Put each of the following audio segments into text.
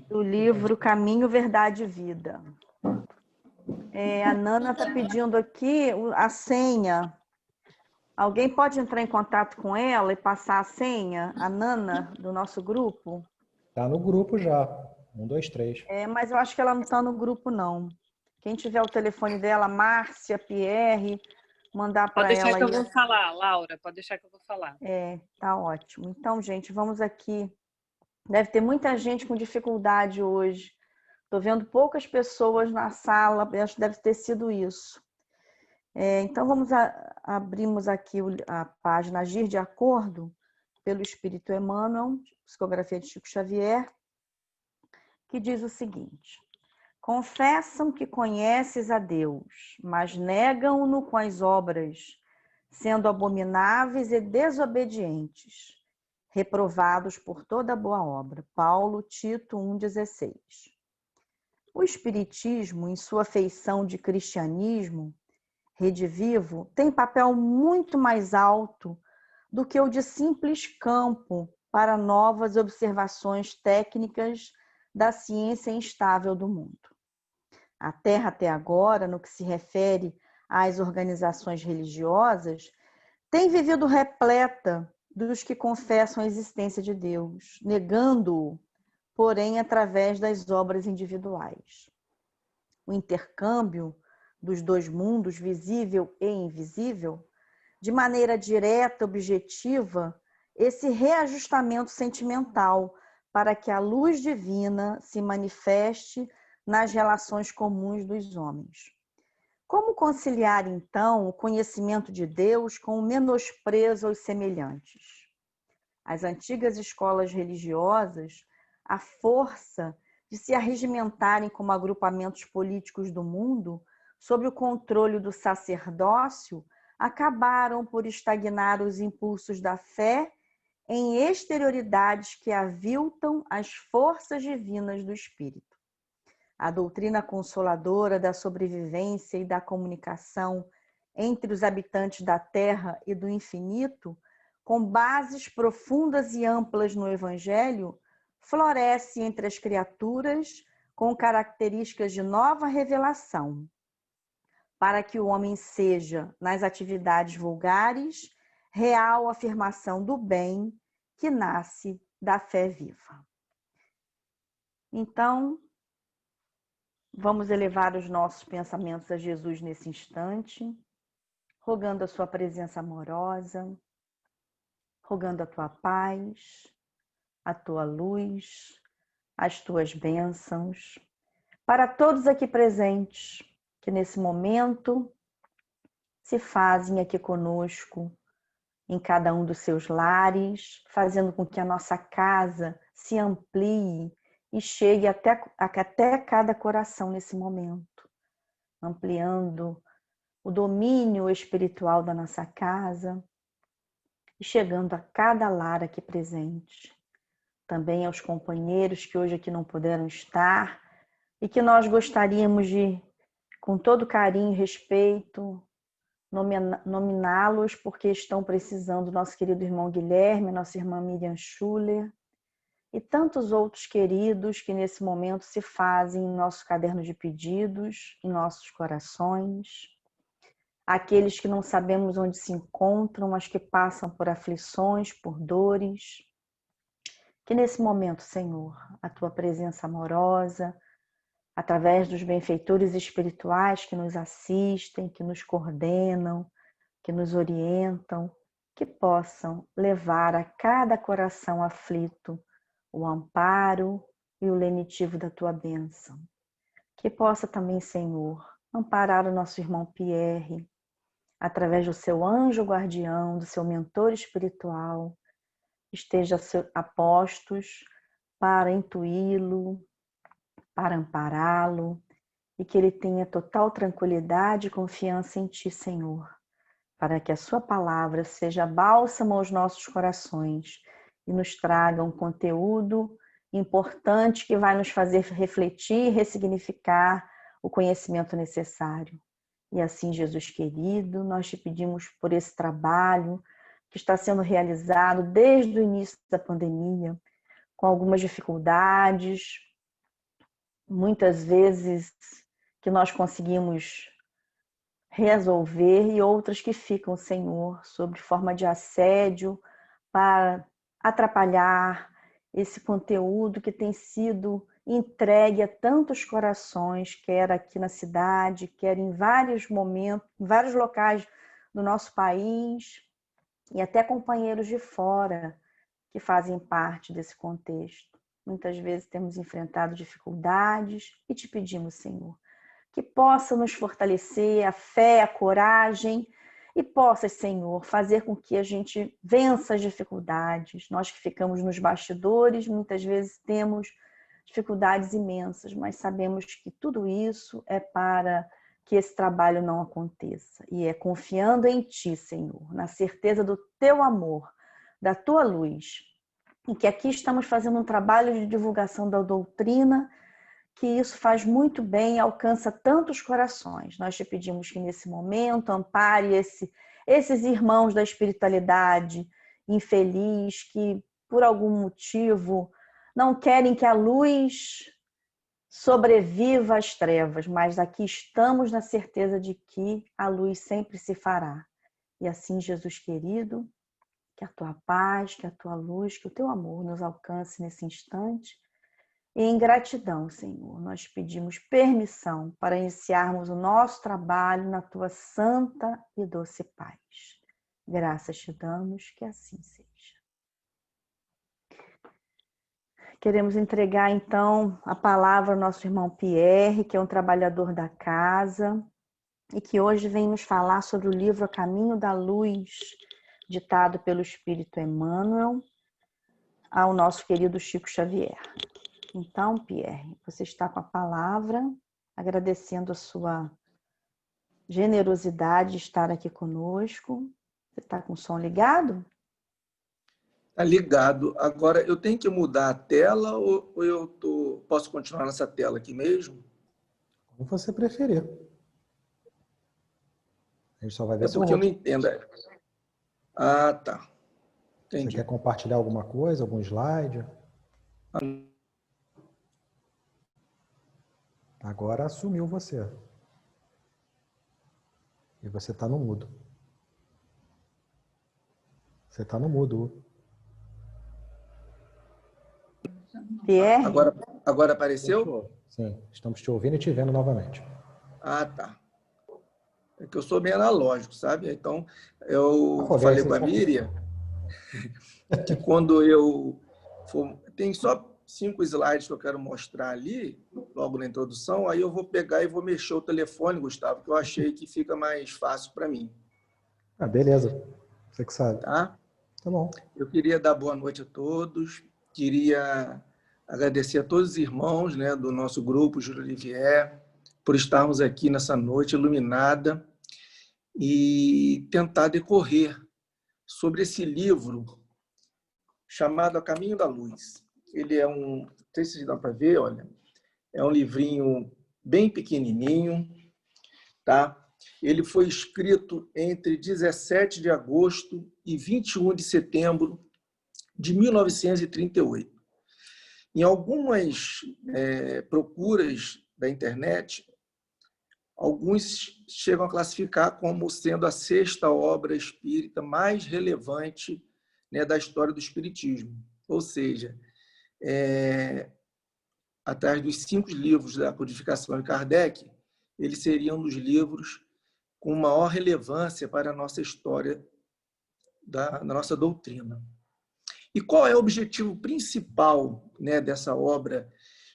do livro Caminho, Verdade e Vida. A Nana está pedindo aqui a senha. Alguém pode entrar em contato com ela e passar a senha? A Nana, do nosso grupo? Tá no grupo já. 1, 2, 3. Mas eu acho que ela não está no grupo, não. Quem tiver o telefone dela, Márcia, Pierre, mandar para ela. Pode deixar que eu aí. vou falar, Laura. Pode deixar que eu vou falar. Tá ótimo. Então, gente, vamos aqui. Deve ter muita gente com dificuldade hoje. Estou vendo poucas pessoas na sala, acho que deve ter sido isso. Então, abrimos aqui a página Agir de Acordo, pelo Espírito Emmanuel, psicografia de Chico Xavier, que diz o seguinte: confessam que conheces a Deus, mas negam-no com as obras, sendo abomináveis e desobedientes, reprovados por toda boa obra. Paulo, Tito 1,16. O Espiritismo, em sua feição de cristianismo redivivo, tem papel muito mais alto do que o de simples campo para novas observações técnicas da ciência instável do mundo. A Terra, até agora, no que se refere às organizações religiosas, tem vivido repleta dos que confessam a existência de Deus, negando-o, porém, através das obras individuais. O intercâmbio dos dois mundos, visível e invisível, de maneira direta, objetiva, esse reajustamento sentimental para que a luz divina se manifeste nas relações comuns dos homens. Como conciliar, então, o conhecimento de Deus com o menosprezo aos semelhantes? As antigas escolas religiosas, à força de se arregimentarem como agrupamentos políticos do mundo, sob o controle do sacerdócio, acabaram por estagnar os impulsos da fé em exterioridades que aviltam as forças divinas do espírito. A doutrina consoladora da sobrevivência e da comunicação entre os habitantes da terra e do infinito, com bases profundas e amplas no Evangelho, floresce entre as criaturas com características de nova revelação, para que o homem seja, nas atividades vulgares, real afirmação do bem que nasce da fé viva. Então, vamos elevar os nossos pensamentos a Jesus nesse instante, rogando a sua presença amorosa, rogando a tua paz, a tua luz, as tuas bênçãos, para todos aqui presentes que nesse momento se fazem aqui conosco, em cada um dos seus lares, fazendo com que a nossa casa se amplie e chegue até cada coração nesse momento, ampliando o domínio espiritual da nossa casa e chegando a cada lar aqui presente. Também aos companheiros que hoje aqui não puderam estar e que nós gostaríamos de, com todo carinho e respeito, nominá-los porque estão precisando, nosso querido irmão Guilherme, nossa irmã Miriam Schuller e tantos outros queridos que nesse momento se fazem em nosso caderno de pedidos, em nossos corações. Aqueles que não sabemos onde se encontram, mas que passam por aflições, por dores. Que nesse momento, Senhor, a tua presença amorosa, através dos benfeitores espirituais que nos assistem, que nos coordenam, que nos orientam, que possam levar a cada coração aflito o amparo e o lenitivo da tua bênção. Que possa também, Senhor, amparar o nosso irmão Pierre, através do seu anjo guardião, do seu mentor espiritual, esteja a postos para intuí-lo, para ampará-lo, e que ele tenha total tranquilidade e confiança em ti, Senhor, para que a sua palavra seja bálsamo aos nossos corações e nos traga um conteúdo importante que vai nos fazer refletir e ressignificar o conhecimento necessário. E assim, Jesus querido, nós te pedimos por esse trabalho que está sendo realizado desde o início da pandemia, com algumas dificuldades, muitas vezes que nós conseguimos resolver e outras que ficam, Senhor, sob forma de assédio para atrapalhar esse conteúdo que tem sido entregue a tantos corações, quer aqui na cidade, quer em vários momentos, em vários locais do nosso país e até companheiros de fora que fazem parte desse contexto. Muitas vezes temos enfrentado dificuldades e te pedimos, Senhor, que possa nos fortalecer a fé, a coragem e possa, Senhor, fazer com que a gente vença as dificuldades. Nós que ficamos nos bastidores, muitas vezes temos dificuldades imensas, mas sabemos que tudo isso é para que esse trabalho não aconteça. E é confiando em Ti, Senhor, na certeza do Teu amor, da Tua luz, e que aqui estamos fazendo um trabalho de divulgação da doutrina, que isso faz muito bem e alcança tantos corações. Nós te pedimos que nesse momento ampare esses irmãos da espiritualidade infeliz que por algum motivo não querem que a luz sobreviva às trevas, mas aqui estamos na certeza de que a luz sempre se fará. E assim, Jesus querido, que a tua paz, que a tua luz, que o teu amor nos alcance nesse instante. E em gratidão, Senhor, nós pedimos permissão para iniciarmos o nosso trabalho na tua santa e doce paz. Graças te damos, que assim seja. Queremos entregar, então, a palavra ao nosso irmão Pierre, que é um trabalhador da casa e que hoje vem nos falar sobre o livro A Caminho da Luz, ditado pelo Espírito Emmanuel, ao nosso querido Chico Xavier. Então, Pierre, você está com a palavra, agradecendo a sua generosidade de estar aqui conosco. Você está com o som ligado? Está ligado. Agora, eu tenho que mudar a tela ou posso continuar nessa tela aqui mesmo? Como você preferir. A gente só vai ver se porque eu não entendo. Ah, tá. Entendi. Você quer compartilhar alguma coisa, algum slide? Agora assumiu você. E você está no mudo. Você está no mudo. Pierre? Agora apareceu? Sim, estamos te ouvindo e te vendo novamente. Ah, tá. É que eu sou bem analógico, sabe? Então, eu falei com a Miriam que quando eu for... Tem só 5 slides que eu quero mostrar ali, logo na introdução, aí eu vou pegar e vou mexer o telefone, Gustavo, que eu achei que fica mais fácil para mim. Ah, beleza. Você que sabe. Tá? Tá bom. Eu queria dar boa noite a todos, queria agradecer a todos os irmãos, né, do nosso grupo, Júlio Olivier, por estarmos aqui nessa noite iluminada e tentar decorrer sobre esse livro chamado A Caminho da Luz. Ele é não sei se dá para ver, olha, é um livrinho bem pequenininho, tá? Ele foi escrito entre 17 de agosto e 21 de setembro de 1938. Em algumas procuras da internet, alguns chegam a classificar como sendo a 6ª obra espírita mais relevante, né, da história do espiritismo. Ou seja, atrás dos 5 livros da codificação de Kardec, ele seria um dos livros com maior relevância para a nossa história, da nossa doutrina. E qual é o objetivo principal, né, dessa obra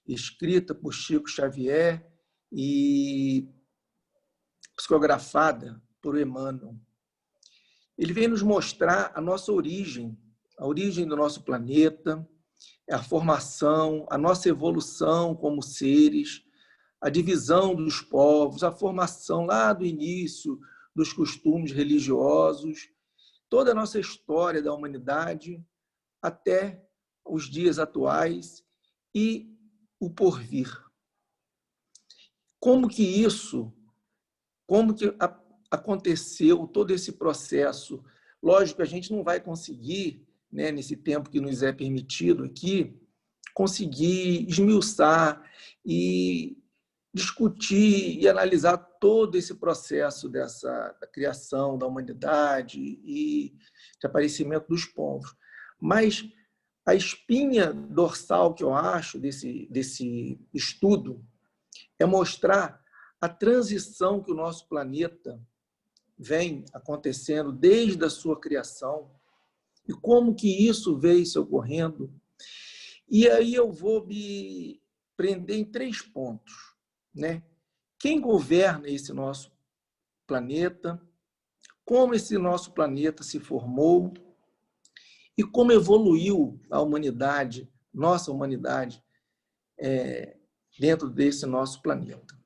escrita por Chico Xavier e psicografada por Emmanuel? Ele vem nos mostrar a nossa origem, a origem do nosso planeta, a formação, a nossa evolução como seres, a divisão dos povos, a formação lá do início dos costumes religiosos, toda a nossa história da humanidade até os dias atuais e o porvir. Como que aconteceu todo esse processo? Lógico que a gente não vai conseguir, né, nesse tempo que nos é permitido aqui, conseguir esmiuçar e discutir e analisar todo esse processo da criação da humanidade e de aparecimento dos povos. Mas a espinha dorsal que eu acho desse estudo é mostrar a transição que o nosso planeta vem acontecendo desde a sua criação e como que isso veio se ocorrendo. E aí eu vou me prender em 3 pontos, né? Quem governa esse nosso planeta, como esse nosso planeta se formou e como evoluiu a humanidade, nossa humanidade, dentro desse nosso planeta.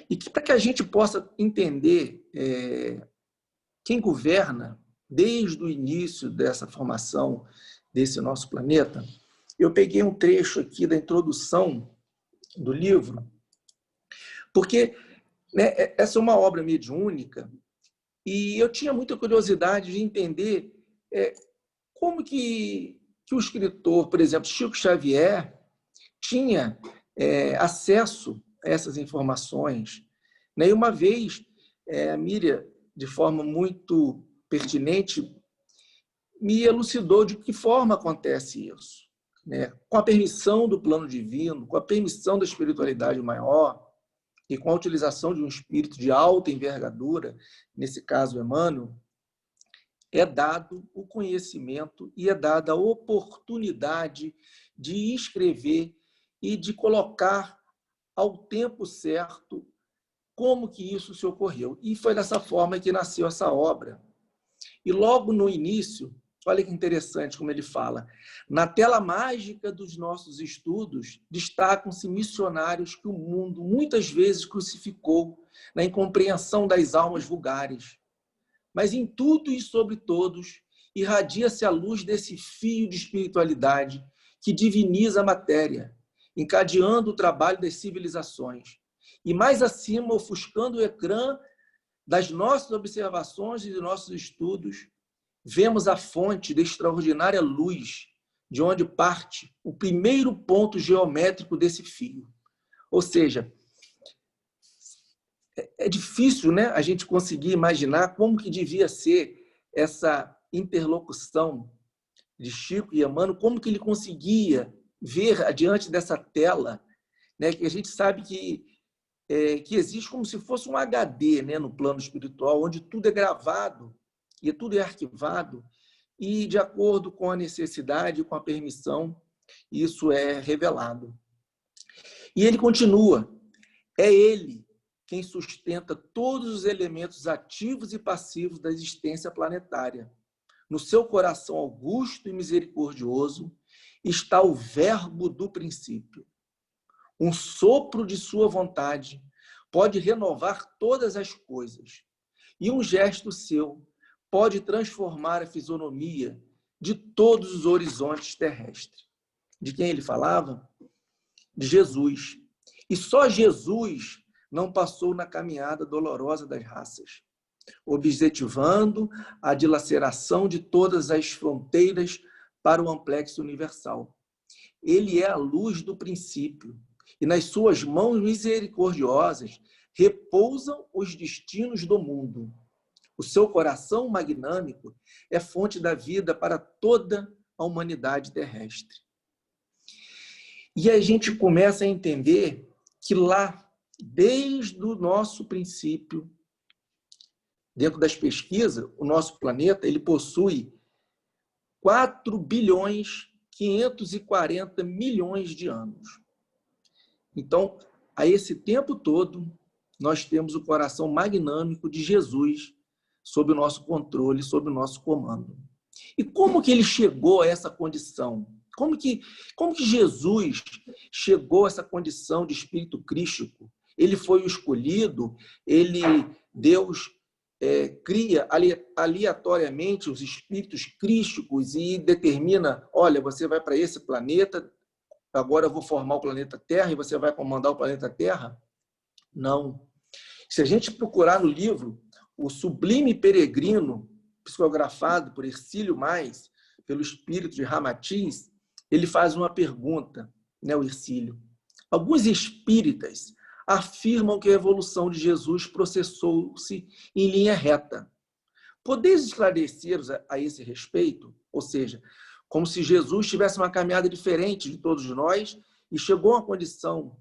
E que para que a gente possa entender quem governa desde o início dessa formação desse nosso planeta, eu peguei um trecho aqui da introdução do livro, porque, né, essa é uma obra mediúnica e eu tinha muita curiosidade de entender como que o escritor, por exemplo, Chico Xavier, tinha acesso a essas informações. Né? E uma vez, a Miriam, de forma muito pertinente, me elucidou de que forma acontece isso. Né? Com a permissão do plano divino, com a permissão da espiritualidade maior e com a utilização de um espírito de alta envergadura, nesse caso Emmanuel, é dado o conhecimento e é dada a oportunidade de escrever e de colocar ao tempo certo como que isso se ocorreu. E foi dessa forma que nasceu essa obra. E logo no início, olha que interessante como ele fala, na tela mágica dos nossos estudos, destacam-se missionários que o mundo muitas vezes crucificou na incompreensão das almas vulgares. Mas em tudo e sobre todos, irradia-se a luz desse fio de espiritualidade que diviniza a matéria, encadeando o trabalho das civilizações. E mais acima, ofuscando o ecrã das nossas observações e de nossos estudos, vemos a fonte da extraordinária luz, de onde parte o primeiro ponto geométrico desse fio. Ou seja, é difícil, né, a gente conseguir imaginar como que devia ser essa interlocução de Chico e Emmanuel, como que ele conseguia ver adiante dessa tela, né, que a gente sabe que existe como se fosse um HD, né, no plano espiritual, onde tudo é gravado e tudo é arquivado, e de acordo com a necessidade, com a permissão, isso é revelado. E ele continua, é ele quem sustenta todos os elementos ativos e passivos da existência planetária. No seu coração augusto e misericordioso está o verbo do princípio. Um sopro de sua vontade pode renovar todas as coisas, e um gesto seu pode transformar a fisionomia de todos os horizontes terrestres. De quem ele falava? De Jesus. E só Jesus não passou na caminhada dolorosa das raças, objetivando a dilaceração de todas as fronteiras para o amplexo universal. Ele é a luz do princípio, e nas suas mãos misericordiosas repousam os destinos do mundo. O seu coração magnânico é fonte da vida para toda a humanidade terrestre. E a gente começa a entender que lá, desde o nosso princípio, dentro das pesquisas, o nosso planeta ele possui 4.540 bilhões de anos. Então, a esse tempo todo, nós temos o coração magnânico de Jesus sob o nosso controle, sob o nosso comando. E como que ele chegou a essa condição? Como que Jesus chegou a essa condição de espírito crístico? Ele foi o escolhido, Deus cria aleatoriamente os espíritos crísticos e determina, olha, você vai para esse planeta, agora eu vou formar o planeta Terra e você vai comandar o planeta Terra? Não. Se a gente procurar no livro O Sublime Peregrino, psicografado por Hercílio Mais, pelo espírito de Ramatiz, ele faz uma pergunta, né, o Hercílio. Alguns espíritas afirmam que a evolução de Jesus processou-se em linha reta. Podeis esclarecer a esse respeito? Ou seja, como se Jesus tivesse uma caminhada diferente de todos nós e chegou a uma condição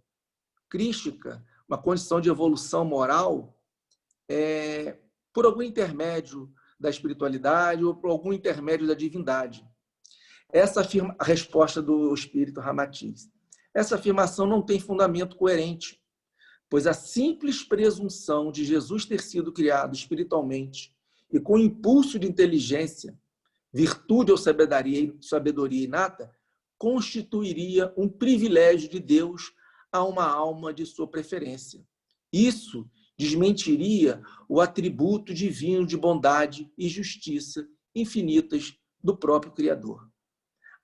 crística, uma condição de evolução moral, por algum intermédio da espiritualidade ou por algum intermédio da divindade. Essa a resposta do espírito Ramatiz. Essa afirmação não tem fundamento coerente, pois a simples presunção de Jesus ter sido criado espiritualmente e com impulso de inteligência, virtude ou sabedoria inata, constituiria um privilégio de Deus a uma alma de sua preferência. Isso desmentiria o atributo divino de bondade e justiça infinitas do próprio Criador.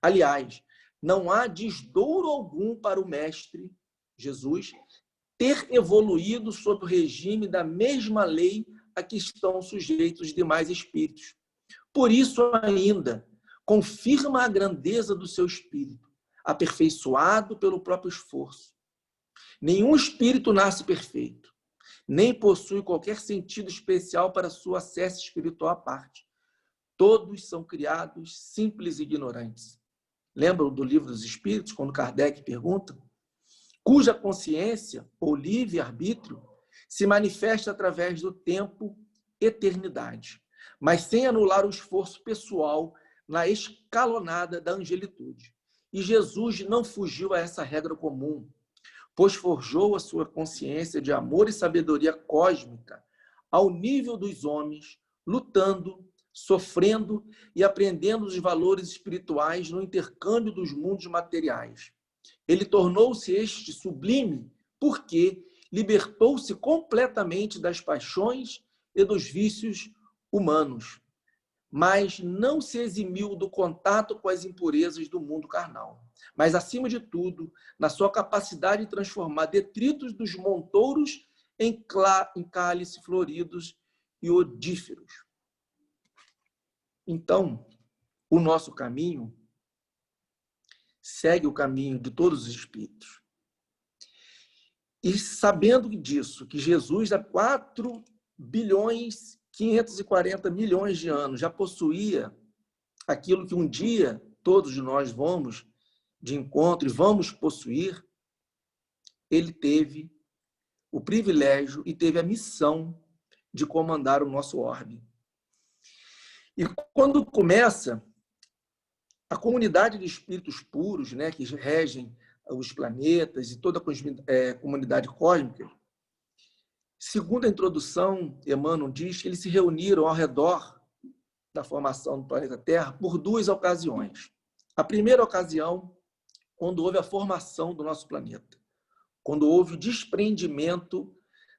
Aliás, não há desdouro algum para o Mestre Jesus ter evoluído sob o regime da mesma lei a que estão sujeitos os demais espíritos. Por isso, ainda, confirma a grandeza do seu espírito, aperfeiçoado pelo próprio esforço. Nenhum espírito nasce perfeito, nem possui qualquer sentido especial para sua acesse espiritual à parte. Todos são criados simples e ignorantes. Lembram do Livro dos Espíritos, quando Kardec pergunta? Cuja consciência, ou livre-arbítrio, se manifesta através do tempo, eternidade, mas sem anular o esforço pessoal na escalonada da angelitude. E Jesus não fugiu a essa regra comum, pois forjou a sua consciência de amor e sabedoria cósmica ao nível dos homens, lutando, sofrendo e aprendendo os valores espirituais no intercâmbio dos mundos materiais. Ele tornou-se este sublime porque libertou-se completamente das paixões e dos vícios humanos, mas não se eximiu do contato com as impurezas do mundo carnal. Mas, acima de tudo, na sua capacidade de transformar detritos dos montouros em cálices floridos e odíferos. Então, o nosso caminho segue o caminho de todos os espíritos. E sabendo disso, que Jesus, há 4 bilhões 540 milhões de anos, já possuía aquilo que um dia todos nós vamos de encontro e vamos possuir, ele teve o privilégio e teve a missão de comandar o nosso orbe. E quando começa a comunidade de espíritos puros, né, que regem os planetas e toda a comunidade cósmica, segundo a introdução, Emmanuel diz que eles se reuniram ao redor da formação do planeta Terra por 2 ocasiões. A primeira ocasião, quando houve a formação do nosso planeta, quando houve o desprendimento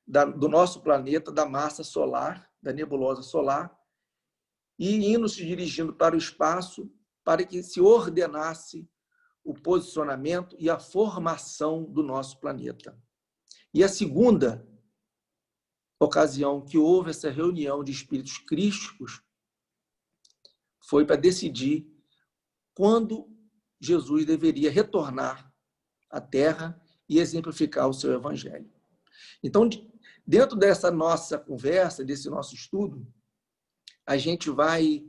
do nosso planeta da massa solar, da nebulosa solar, e indo se dirigindo para o espaço para que se ordenasse o posicionamento e a formação do nosso planeta. E a segunda ocasião que houve essa reunião de espíritos crísticos foi para decidir quando Jesus deveria retornar à Terra e exemplificar o seu evangelho. Então, dentro dessa nossa conversa, desse nosso estudo, a gente vai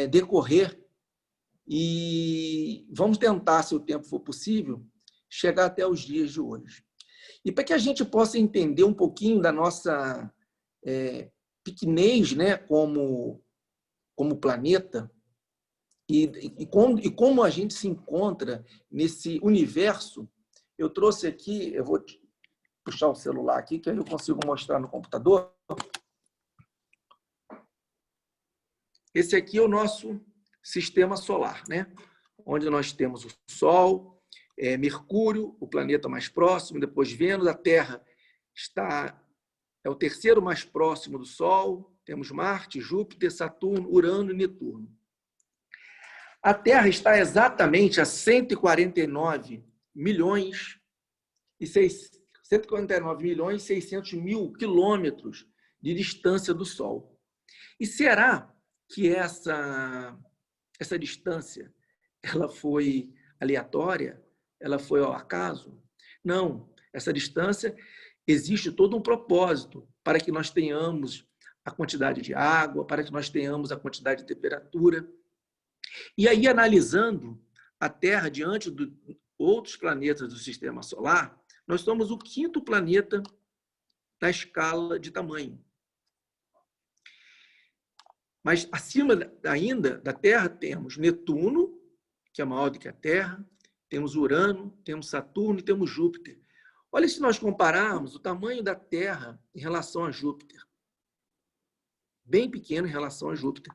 decorrer e vamos tentar, se o tempo for possível, chegar até os dias de hoje. E para que a gente possa entender um pouquinho da nossa pequenez, né, como planeta, e como a gente se encontra nesse universo, eu trouxe aqui, eu vou puxar o celular aqui, que aí eu consigo mostrar no computador. Esse aqui é o nosso sistema solar, né? Onde nós temos o Sol, Mercúrio, o planeta mais próximo, depois Vênus, a Terra é o terceiro mais próximo do Sol, temos Marte, Júpiter, Saturno, Urano e Netuno. A Terra está exatamente a 149 milhões e 600 mil quilômetros de distância do Sol. E será que essa distância ela foi aleatória, ela foi ao acaso. Não, essa distância existe todo um propósito para que nós tenhamos a quantidade de água, para que nós tenhamos a quantidade de temperatura. E aí, analisando a Terra diante de outros planetas do Sistema Solar, nós somos o 5º planeta na escala de tamanho. Mas acima ainda da Terra temos Netuno, que é maior do que a Terra, temos Urano, temos Saturno e temos Júpiter. Olha, se nós compararmos o tamanho da Terra em relação a Júpiter. Bem pequeno em relação a Júpiter.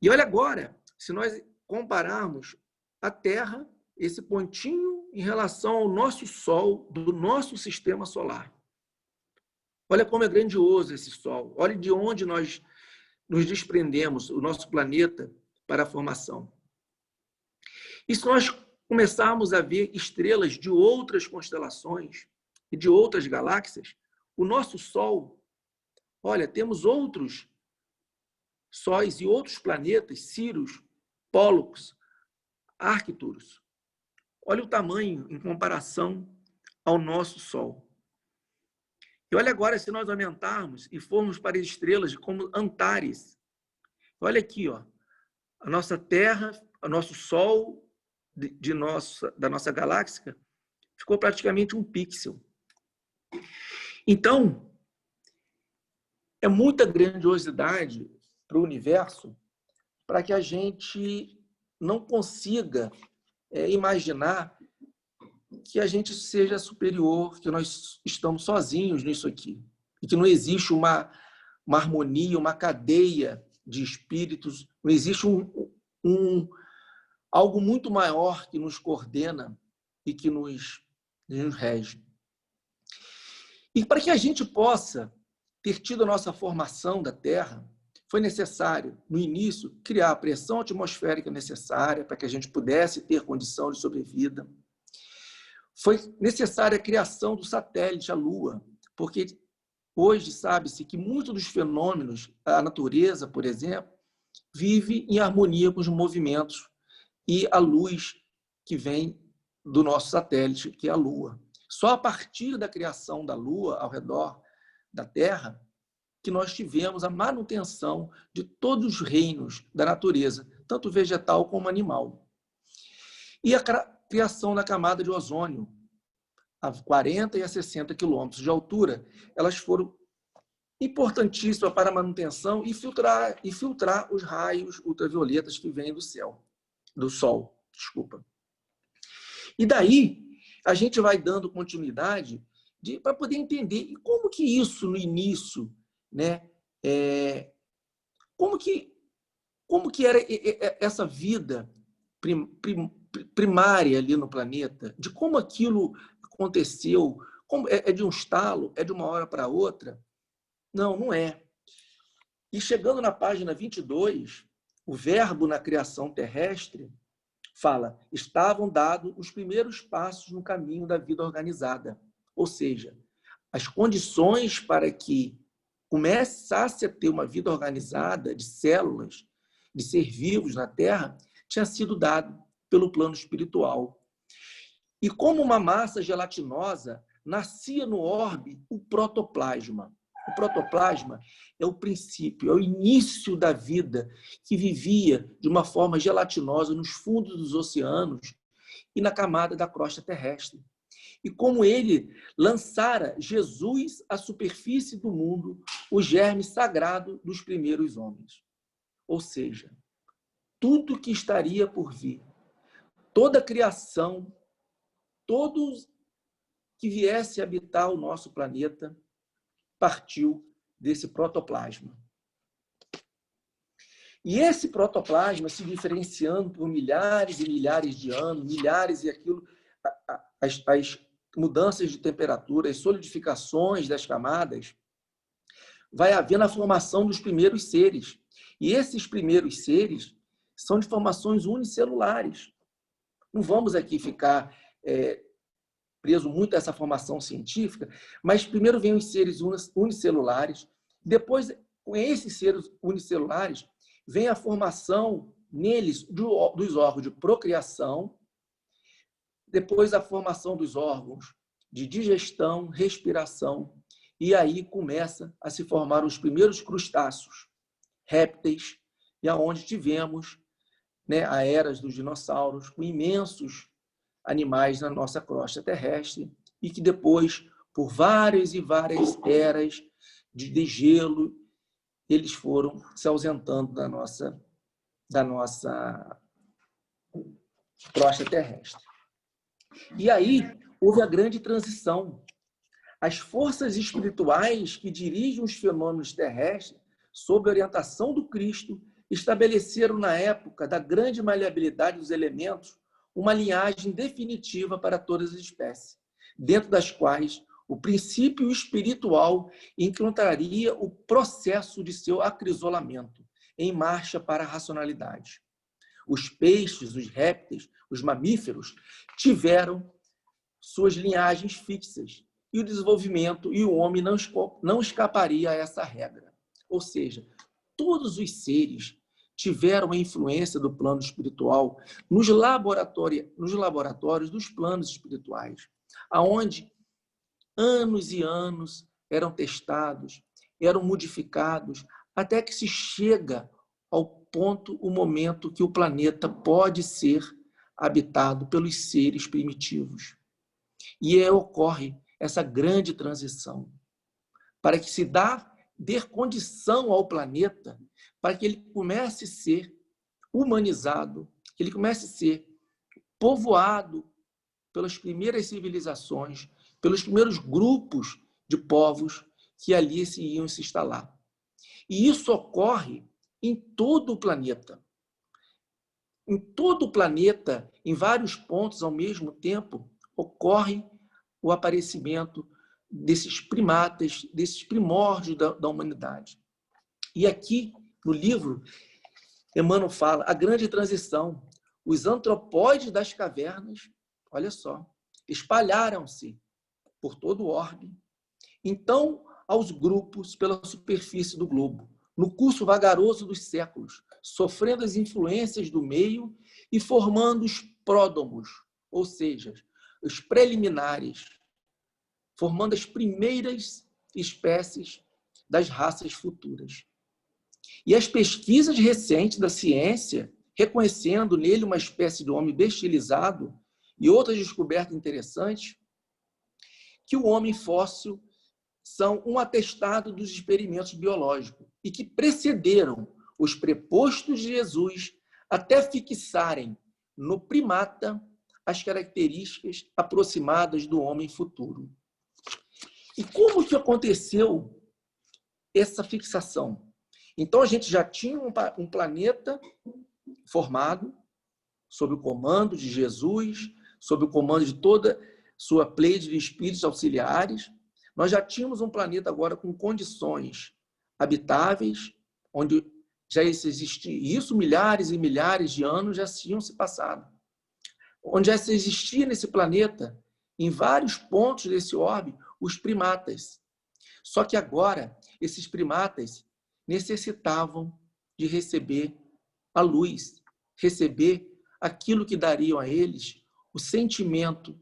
E olha agora, se nós compararmos a Terra, esse pontinho, em relação ao nosso Sol, do nosso Sistema Solar. Olha como é grandioso esse Sol. Olha de onde nós nos desprendemos, o nosso planeta, para a formação. E se nós começarmos a ver estrelas de outras constelações e de outras galáxias, o nosso Sol, olha, temos outros sóis e outros planetas, Sirius, Pólux, Arcturus. Olha o tamanho em comparação ao nosso Sol. E olha agora, se nós aumentarmos e formos para estrelas como Antares. Olha aqui, ó, a nossa Terra, o nosso Sol da nossa galáxia ficou praticamente um pixel. Então, é muita grandiosidade para o universo para que a gente não consiga imaginar que a gente seja superior, que nós estamos sozinhos nisso aqui. E que não existe uma harmonia, uma cadeia de espíritos, não existe algo muito maior que nos coordena e que nos rege. E para que a gente possa ter tido a nossa formação da Terra, foi necessário, no início, criar a pressão atmosférica necessária para que a gente pudesse ter condição de sobrevida. Foi necessária a criação do satélite, a Lua, porque hoje sabe-se que muitos dos fenômenos, a natureza, por exemplo, vive em harmonia com os movimentos e a luz que vem do nosso satélite, que é a Lua. Só a partir da criação da Lua ao redor da Terra que nós tivemos a manutenção de todos os reinos da natureza, tanto vegetal como animal. E a criação da camada de ozônio, a 40 e a 60 quilômetros de altura, elas foram importantíssimas para a manutenção e filtrar os raios ultravioletas que vêm do Sol. E daí, a gente vai dando continuidade para poder entender e como que isso, no início, né, como que era essa vida primária ali no planeta, de como aquilo aconteceu, como é de um estalo, é de uma hora para outra? Não, não é. E chegando na página 22, o verbo na criação terrestre fala: estavam dados os primeiros passos no caminho da vida organizada. Ou seja, as condições para que começasse a ter uma vida organizada de células, de ser vivos na Terra, tinha sido dado pelo plano espiritual. E como uma massa gelatinosa, nascia no orbe o protoplasma. O protoplasma é o princípio, é o início da vida que vivia de uma forma gelatinosa nos fundos dos oceanos e na camada da crosta terrestre. E como ele lançara Jesus à superfície do mundo, o germe sagrado dos primeiros homens. Ou seja, tudo que estaria por vir, toda a criação, todos que viesse habitar o nosso planeta, partiu desse protoplasma. E esse protoplasma se diferenciando por milhares e milhares de anos, milhares e aquilo, as mudanças de temperatura, as solidificações das camadas, vai havendo a formação dos primeiros seres. E esses primeiros seres são de formações unicelulares. Não vamos aqui ficar preso muito a essa formação científica, mas primeiro vem os seres unicelulares, depois, com esses seres unicelulares, vem a formação neles dos órgãos de procriação, depois a formação dos órgãos de digestão, respiração, e aí começa a se formar os primeiros crustáceos, répteis, e aonde tivemos, né, a era dos dinossauros, com imensos animais na nossa crosta terrestre, e que depois, por várias e várias eras de degelo, eles foram se ausentando da nossa crosta terrestre. E aí houve a grande transição. As forças espirituais que dirigem os fenômenos terrestres, sob a orientação do Cristo, estabeleceram na época da grande maleabilidade dos elementos uma linhagem definitiva para todas as espécies, dentro das quais o princípio espiritual encontraria o processo de seu acrisolamento, em marcha para a racionalidade. Os peixes, os répteis, os mamíferos tiveram suas linhagens fixas, e o desenvolvimento e o homem não escaparia a essa regra. Ou seja, todos os seres tiveram a influência do plano espiritual nos laboratórios dos planos espirituais, aonde anos e anos eram testados, eram modificados, até que se chega ao ponto, o momento que o planeta pode ser habitado pelos seres primitivos. E ocorre essa grande transição, para que se dê condição ao planeta, para que ele comece a ser humanizado, que ele comece a ser povoado pelas primeiras civilizações, pelos primeiros grupos de povos que ali iam se instalar. E isso ocorre em todo o planeta. Em todo o planeta, em vários pontos ao mesmo tempo, ocorre o aparecimento desses primatas, desses primórdios da humanidade. E aqui, no livro, Emmanuel fala a grande transição. Os antropóides das cavernas, olha só, espalharam-se por todo o orbe, então aos grupos pela superfície do globo, no curso vagaroso dos séculos, sofrendo as influências do meio e formando os pródomos, ou seja, os preliminares, formando as primeiras espécies das raças futuras. E as pesquisas recentes da ciência, reconhecendo nele uma espécie de homem bestializado e outras descobertas interessantes, que o homem fóssil são um atestado dos experimentos biológicos e que precederam os prepostos de Jesus até fixarem no primata as características aproximadas do homem futuro. E como que aconteceu essa fixação? Então, a gente já tinha um planeta formado sob o comando de Jesus, sob o comando de toda sua pleide de espíritos auxiliares. Nós já tínhamos um planeta agora com condições habitáveis, onde já existia isso, milhares e milhares de anos já tinham se passado. Onde já existia nesse planeta, em vários pontos desse orbe, os primatas. Só que agora, esses primatas necessitavam de receber a luz, receber aquilo que dariam a eles o sentimento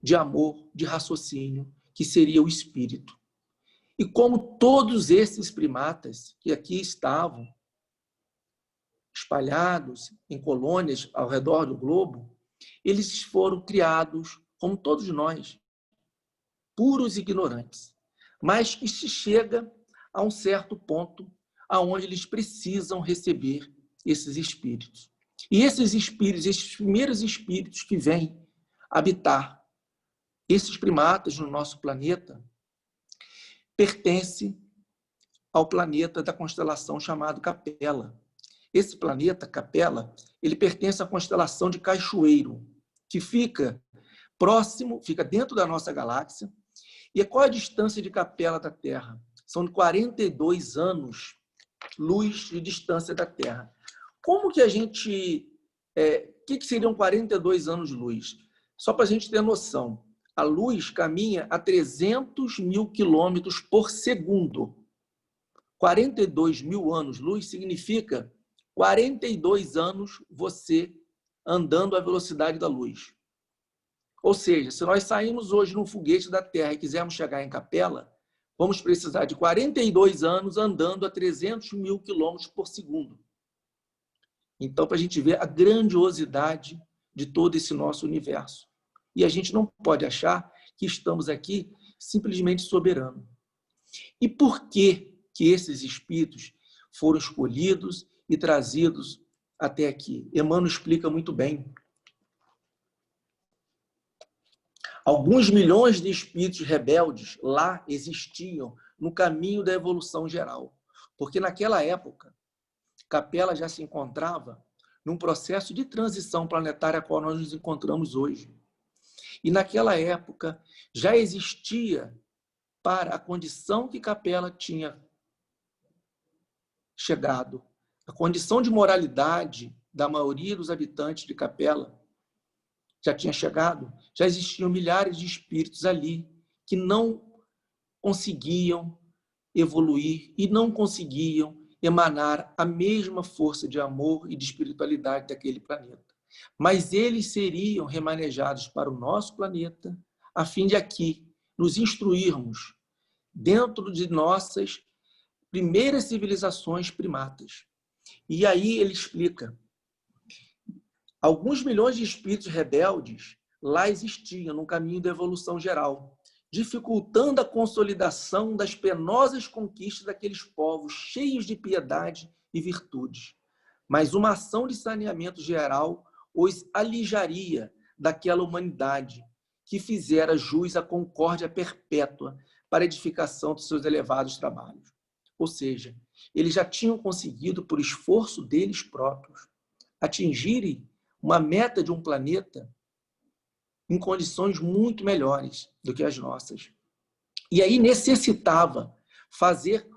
de amor, de raciocínio, que seria o espírito. E como todos esses primatas que aqui estavam espalhados em colônias ao redor do globo, eles foram criados, como todos nós, puros ignorantes, mas que se chega a um certo ponto aonde eles precisam receber esses espíritos. E esses espíritos, esses primeiros espíritos que vêm habitar esses primatas no nosso planeta, pertencem ao planeta da constelação chamado Capela. Esse planeta, Capela, ele pertence à constelação de Cachoeiro, que fica próximo, fica dentro da nossa galáxia. E qual a distância de Capela da Terra? São 42 anos-luz de distância da Terra. Como que a gente... O que seriam 42 anos-luz? Só para a gente ter noção. A luz caminha a 300 mil quilômetros por segundo. 42 mil anos-luz significa 42 anos você andando à velocidade da luz. Ou seja, se nós sairmos hoje num foguete da Terra e quisermos chegar em Capela, vamos precisar de 42 anos andando a 300 mil quilômetros por segundo. Então, para a gente ver a grandiosidade de todo esse nosso universo. E a gente não pode achar que estamos aqui simplesmente soberano. E por que esses espíritos foram escolhidos e trazidos até aqui? Emmanuel explica muito bem. Alguns milhões de espíritos rebeldes lá existiam no caminho da evolução geral. Porque naquela época, Capela já se encontrava num processo de transição planetária a qual nós nos encontramos hoje. E naquela época já existia, para a condição que Capela tinha chegado, a condição de moralidade da maioria dos habitantes de Capela já tinha chegado, já existiam milhares de espíritos ali que não conseguiam evoluir e não conseguiam emanar a mesma força de amor e de espiritualidade daquele planeta. Mas eles seriam remanejados para o nosso planeta, a fim de aqui nos instruirmos dentro de nossas primeiras civilizações primatas. E aí ele explica: alguns milhões de espíritos rebeldes lá existiam no caminho da evolução geral, dificultando a consolidação das penosas conquistas daqueles povos cheios de piedade e virtudes. Mas uma ação de saneamento geral os alijaria daquela humanidade que fizera jus à concórdia perpétua para a edificação dos seus elevados trabalhos. Ou seja, eles já tinham conseguido, por esforço deles próprios, atingirem uma meta de um planeta em condições muito melhores do que as nossas. E aí necessitava fazer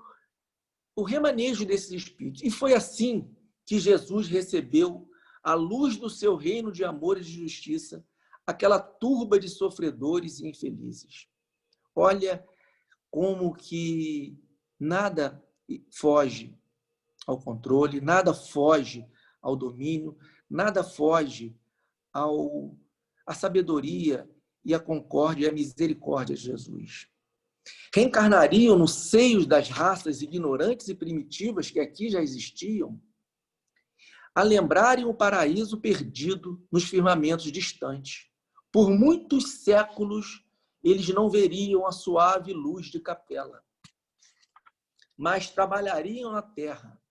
o remanejo desses espíritos. E foi assim que Jesus recebeu a luz do seu reino de amor e de justiça, aquela turba de sofredores e infelizes. Olha como que nada foge ao controle, nada foge ao domínio, nada foge à sabedoria e à concórdia e à misericórdia de Jesus. Reencarnariam nos seios das raças ignorantes e primitivas que aqui já existiam, a lembrarem o paraíso perdido nos firmamentos distantes. Por muitos séculos, eles não veriam a suave luz de Capela, mas trabalhariam na terra,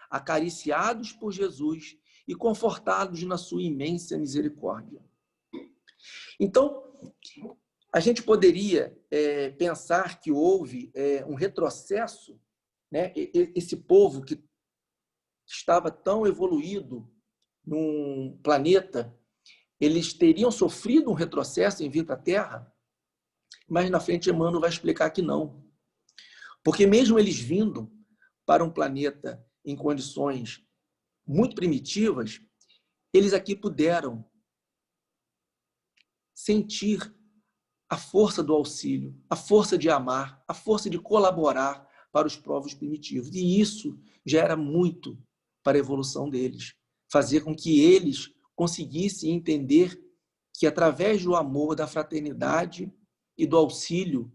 acariciados por Jesus e confortados na sua imensa misericórdia. Então, a gente poderia pensar que houve um retrocesso, né? Esse povo que estava tão evoluído num planeta, eles teriam sofrido um retrocesso em vir para a Terra, mas na frente Emmanuel vai explicar que não. Porque mesmo eles vindo para um planeta em condições muito primitivas, eles aqui puderam sentir a força do auxílio, a força de amar, a força de colaborar para os povos primitivos. E isso já era muito para a evolução deles. Fazer com que eles conseguissem entender que através do amor, da fraternidade e do auxílio,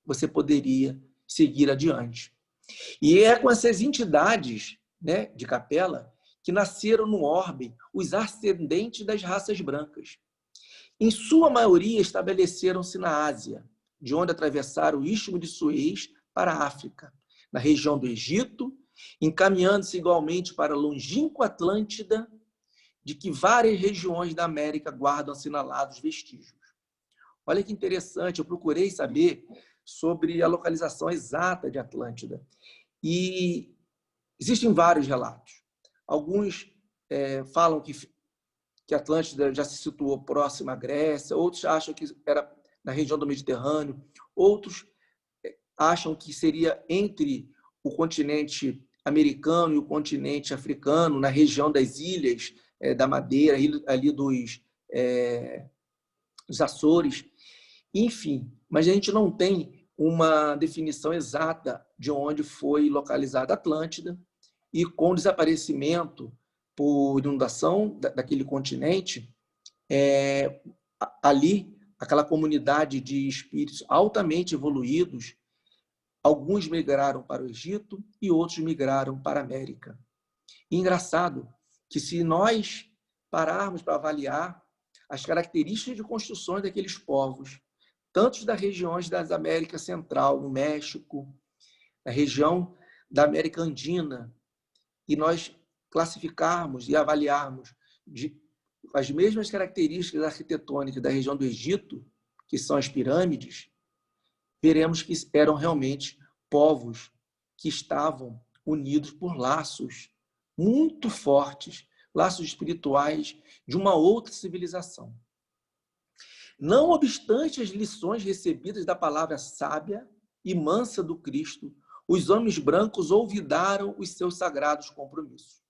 você poderia seguir adiante. E é com essas entidades, né, de Capela que nasceram no orbe os ascendentes das raças brancas. Em sua maioria, estabeleceram-se na Ásia, de onde atravessaram o Istmo de Suez para a África, na região do Egito, encaminhando-se igualmente para a longínqua Atlântida, de que várias regiões da América guardam assinalados vestígios. Olha que interessante, eu procurei saber sobre a localização exata de Atlântida. E existem vários relatos. Alguns falam que Atlântida já se situou próxima à Grécia, outros acham que era na região do Mediterrâneo, outros acham que seria entre o continente americano e o continente africano, na região das ilhas da Madeira, ali dos Açores, enfim. Mas a gente não tem uma definição exata de onde foi localizada a Atlântida, e com o desaparecimento por inundação daquele continente, ali, aquela comunidade de espíritos altamente evoluídos, alguns migraram para o Egito e outros migraram para a América. E engraçado que, se nós pararmos para avaliar as características de construções daqueles povos, tanto das regiões das Américas Central, no México, na região da América Andina, e nós classificarmos e avaliarmos as mesmas características arquitetônicas da região do Egito, que são as pirâmides, veremos que eram realmente povos que estavam unidos por laços muito fortes, laços espirituais de uma outra civilização. Não obstante as lições recebidas da palavra sábia e mansa do Cristo, os homens brancos olvidaram os seus sagrados compromissos.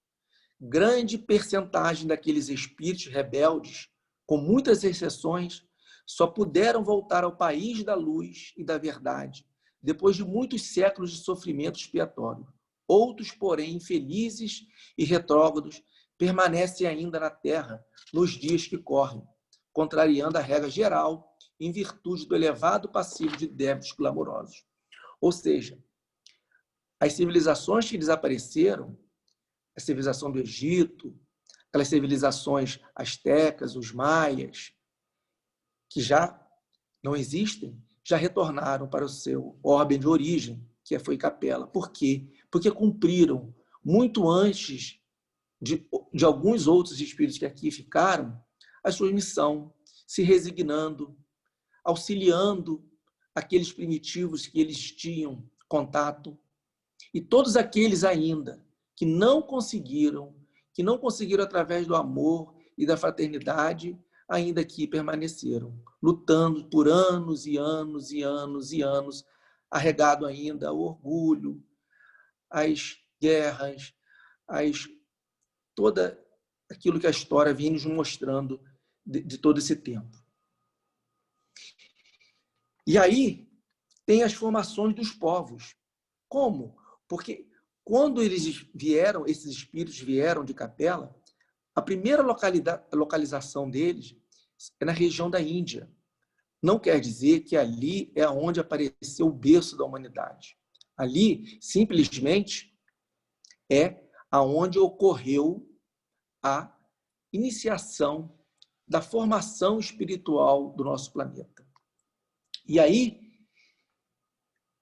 Grande percentagem daqueles espíritos rebeldes, com muitas exceções, só puderam voltar ao país da luz e da verdade, depois de muitos séculos de sofrimento expiatório. Outros, porém, infelizes e retrógrados, permanecem ainda na terra nos dias que correm, contrariando a regra geral, em virtude do elevado passivo de débitos clamorosos. Ou seja, as civilizações que desapareceram, a civilização do Egito, aquelas civilizações astecas, os maias, que já não existem, já retornaram para o seu orbe de origem, que foi Capela. Por quê? Porque cumpriram, muito antes de alguns outros espíritos que aqui ficaram, a sua missão, se resignando, auxiliando aqueles primitivos que eles tinham contato, e todos aqueles ainda que não conseguiram através do amor e da fraternidade, ainda aqui permaneceram, lutando por anos e anos e anos e anos, arregado ainda ao orgulho, às guerras, toda aquilo que a história vem nos mostrando de todo esse tempo. E aí tem as formações dos povos. Como? Porque quando esses espíritos vieram de Capela, a primeira localização deles é na região da Índia. Não quer dizer que ali é onde apareceu o berço da humanidade. Ali, simplesmente, é aonde ocorreu a iniciação da formação espiritual do nosso planeta. E aí,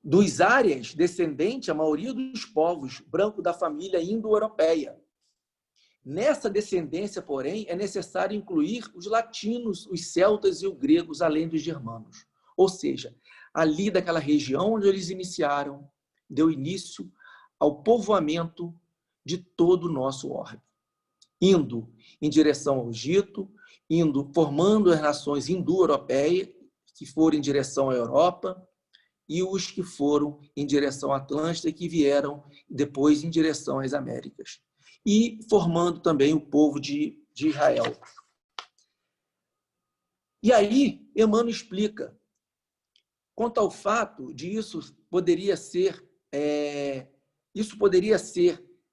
dos áreas descendentes, a maioria dos povos brancos da família indo-europeia. Nessa descendência, porém, é necessário incluir os latinos, os celtas e os gregos, além dos germanos. Ou seja, ali daquela região onde eles iniciaram, deu início ao povoamento de todo o nosso orbe, indo em direção ao Egito, formando as nações indo-europeias, que foram em direção à Europa, e os que foram em direção à Atlântida, que vieram depois em direção às Américas. E formando também o povo de Israel. E aí, Emmanuel explica, quanto ao fato de isso poderia ser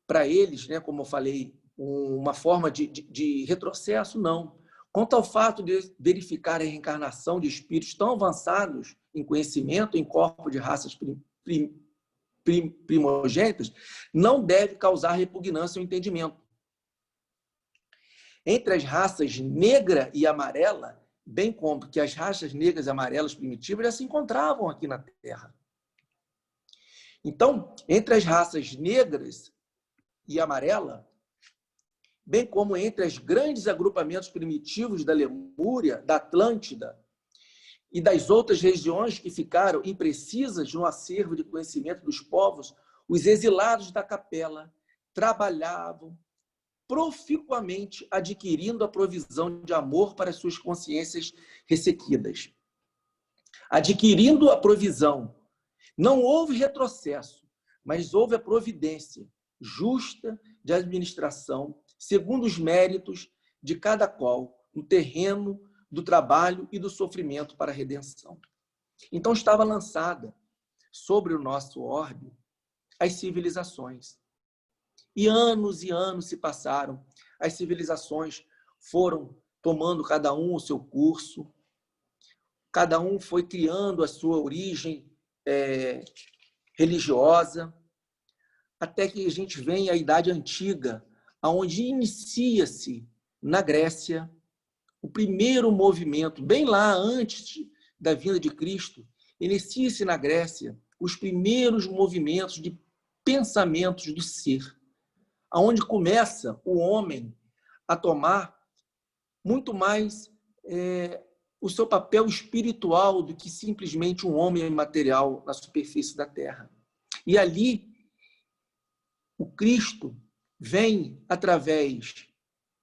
para eles, né, como eu falei, uma forma de retrocesso, não. Quanto ao fato de verificar a reencarnação de espíritos tão avançados em conhecimento, em corpo de raças primogênitas, não deve causar repugnância ao entendimento. Entre as raças negra e amarela, bem como que as raças negras e amarelas primitivas já se encontravam aqui na Terra. Então, entre as raças negras e amarela, bem como entre os grandes agrupamentos primitivos da Lemúria, da Atlântida e das outras regiões que ficaram imprecisas no acervo de conhecimento dos povos, os exilados da Capela trabalhavam proficuamente adquirindo a provisão de amor para suas consciências ressequidas. Adquirindo a provisão, não houve retrocesso, mas houve a providência justa de administração, segundo os méritos de cada qual, no terreno do trabalho e do sofrimento para a redenção. Então estava lançada sobre o nosso orbe as civilizações. E anos se passaram as civilizações foram tomando cada um o seu curso, cada um foi criando a sua origem religiosa, até que a gente vem à Idade Antiga, onde inicia-se na Grécia o primeiro movimento, bem lá antes da vinda de Cristo, inicia-se na Grécia os primeiros movimentos de pensamentos do ser, onde começa o homem a tomar muito mais o seu papel espiritual do que simplesmente um homem material na superfície da Terra. E ali, o Cristo vem através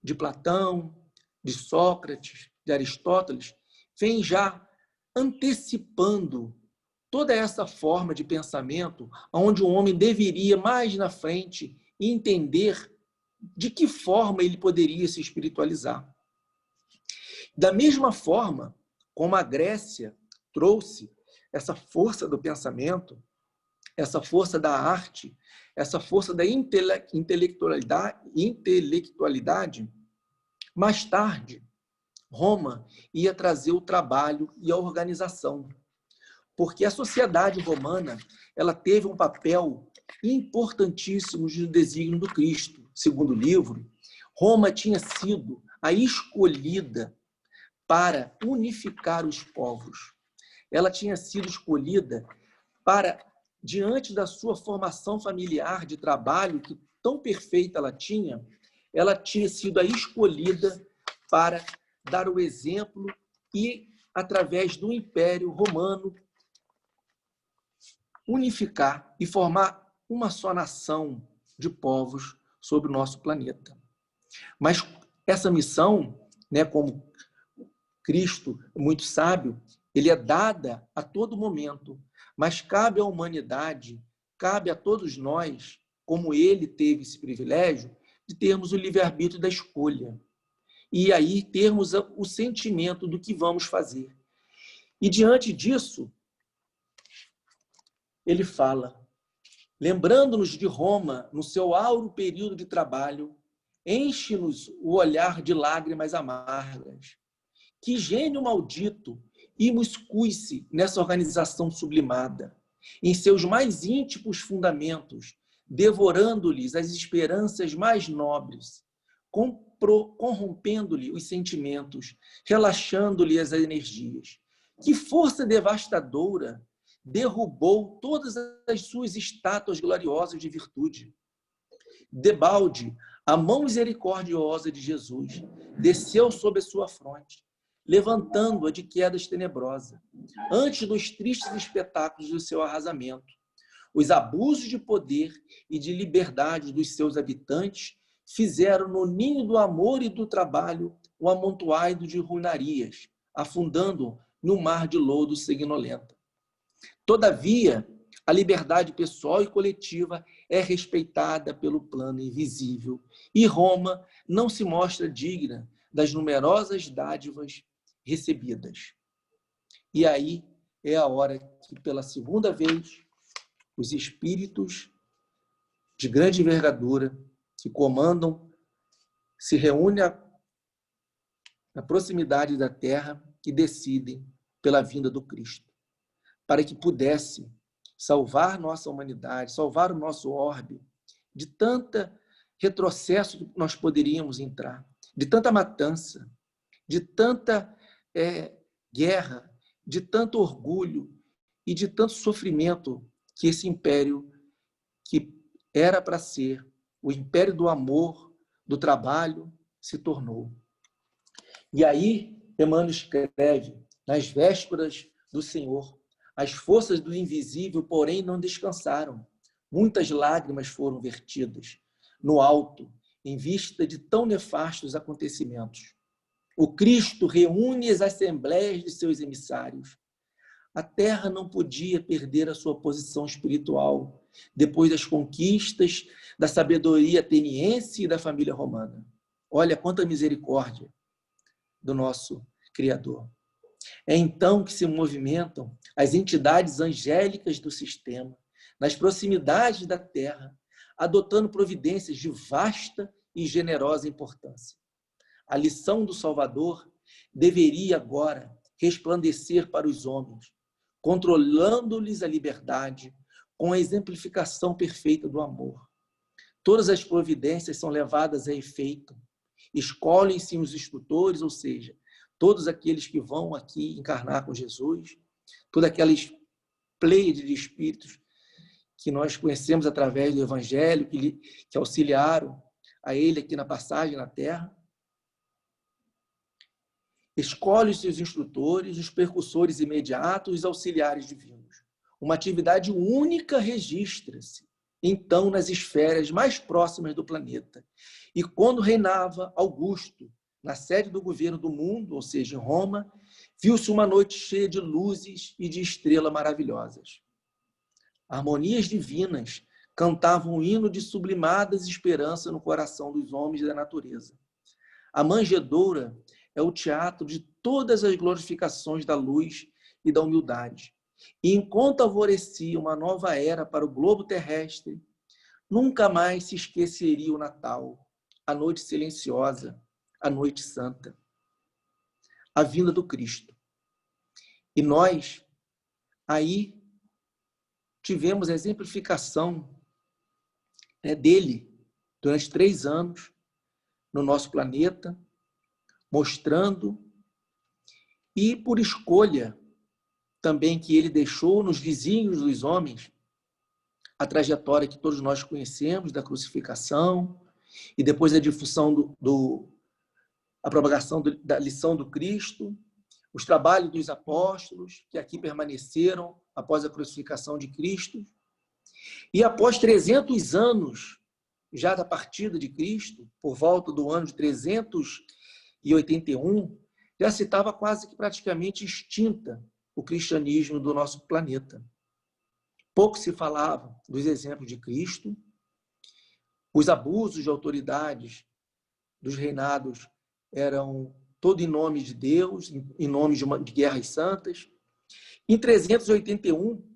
de Platão, de Sócrates, de Aristóteles, vem já antecipando toda essa forma de pensamento onde o homem deveria, mais na frente, entender de que forma ele poderia se espiritualizar. Da mesma forma como a Grécia trouxe essa força do pensamento, essa força da arte, essa força da intelectualidade, mais tarde, Roma ia trazer o trabalho e a organização. Porque a sociedade romana ela teve um papel importantíssimo no desígnio do Cristo. Segundo o livro, Roma tinha sido a escolhida para unificar os povos. Ela tinha sido escolhida para, diante da sua formação familiar de trabalho, que tão perfeita ela tinha sido a escolhida para dar o exemplo e, através do Império Romano, unificar e formar uma só nação de povos sobre o nosso planeta. Mas essa missão, como Cristo, muito sábio, ele é dada a todo momento, mas cabe à humanidade, cabe a todos nós, como ele teve esse privilégio, de termos o livre-arbítrio da escolha. E aí termos o sentimento do que vamos fazer. E diante disso, ele fala, lembrando-nos de Roma, no seu áureo período de trabalho, enche-nos o olhar de lágrimas amargas. Que gênio maldito imiscui-se nessa organização sublimada, em seus mais íntimos fundamentos, devorando-lhes as esperanças mais nobres, corrompendo-lhe os sentimentos, relaxando-lhe as energias. Que força devastadora derrubou todas as suas estátuas gloriosas de virtude. Debalde, a mão misericordiosa de Jesus desceu sobre a sua fronte, levantando-a de quedas tenebrosas, antes dos tristes espetáculos do seu arrasamento. Os abusos de poder e de liberdade dos seus habitantes fizeram no ninho do amor e do trabalho um amontoado de ruinarias, afundando no mar de lodo sanguinolenta. Todavia, a liberdade pessoal e coletiva é respeitada pelo plano invisível, e Roma não se mostra digna das numerosas dádivas recebidas. E aí é a hora que, pela segunda vez, os espíritos de grande envergadura que comandam se reúnem na proximidade da Terra e decidem pela vinda do Cristo, para que pudesse salvar nossa humanidade, salvar o nosso orbe de tanta retrocesso que nós poderíamos entrar, de tanta matança, de tanta guerra, de tanto orgulho e de tanto sofrimento que esse império, que era para ser o império do amor, do trabalho, se tornou. E aí, Emmanuel escreve, nas vésperas do Senhor, as forças do invisível, porém, não descansaram. Muitas lágrimas foram vertidas no alto, em vista de tão nefastos acontecimentos. O Cristo reúne as assembleias de seus emissários. A Terra não podia perder a sua posição espiritual depois das conquistas da sabedoria ateniense e da família romana. Olha quanta misericórdia do nosso Criador. É então que se movimentam as entidades angélicas do sistema, nas proximidades da Terra, adotando providências de vasta e generosa importância. A lição do Salvador deveria agora resplandecer para os homens, controlando-lhes a liberdade com a exemplificação perfeita do amor. Todas as providências são levadas a efeito. Escolhem-se os instrutores, ou seja, todos aqueles que vão aqui encarnar com Jesus, toda aquela pleiade de espíritos que nós conhecemos através do Evangelho, que auxiliaram a ele aqui na passagem na Terra. Escolhe os seus instrutores, os percussores imediatos, os auxiliares divinos. Uma atividade única registra-se, então, nas esferas mais próximas do planeta. E quando reinava Augusto, na sede do governo do mundo, ou seja, em Roma, viu-se uma noite cheia de luzes e de estrelas maravilhosas. Harmonias divinas cantavam um hino de sublimadas esperanças no coração dos homens e da natureza. A manjedoura é o teatro de todas as glorificações da luz e da humildade. E enquanto alvorecia uma nova era para o globo terrestre, nunca mais se esqueceria o Natal, a noite silenciosa, a noite santa, a vinda do Cristo. E nós, aí, tivemos a exemplificação dele durante 3 anos no nosso planeta, mostrando, e por escolha também que ele deixou nos vizinhos dos homens, a trajetória que todos nós conhecemos da crucificação e depois a difusão a propagação da lição do Cristo, os trabalhos dos apóstolos que aqui permaneceram após a crucificação de Cristo. E após 300 anos já da partida de Cristo, por volta do ano de 381, já se estava quase que praticamente extinta o cristianismo do nosso planeta. Pouco se falava dos exemplos de Cristo, os abusos de autoridades dos reinados eram todo em nome de Deus, em nome de guerras santas. Em 381,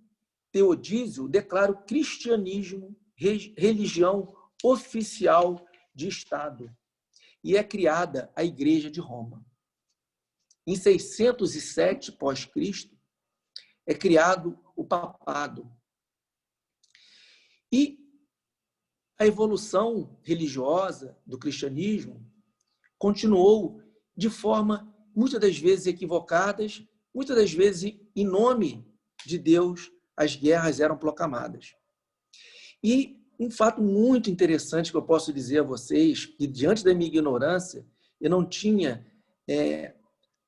Teodísio declara o cristianismo religião oficial de Estado e é criada a Igreja de Roma. Em 607 pós-Cristo, é criado o papado. E a evolução religiosa do cristianismo continuou de forma, muitas das vezes, equivocadas, muitas das vezes, em nome de Deus, as guerras eram proclamadas. E um fato muito interessante que eu posso dizer a vocês, que diante da minha ignorância, eu não tinha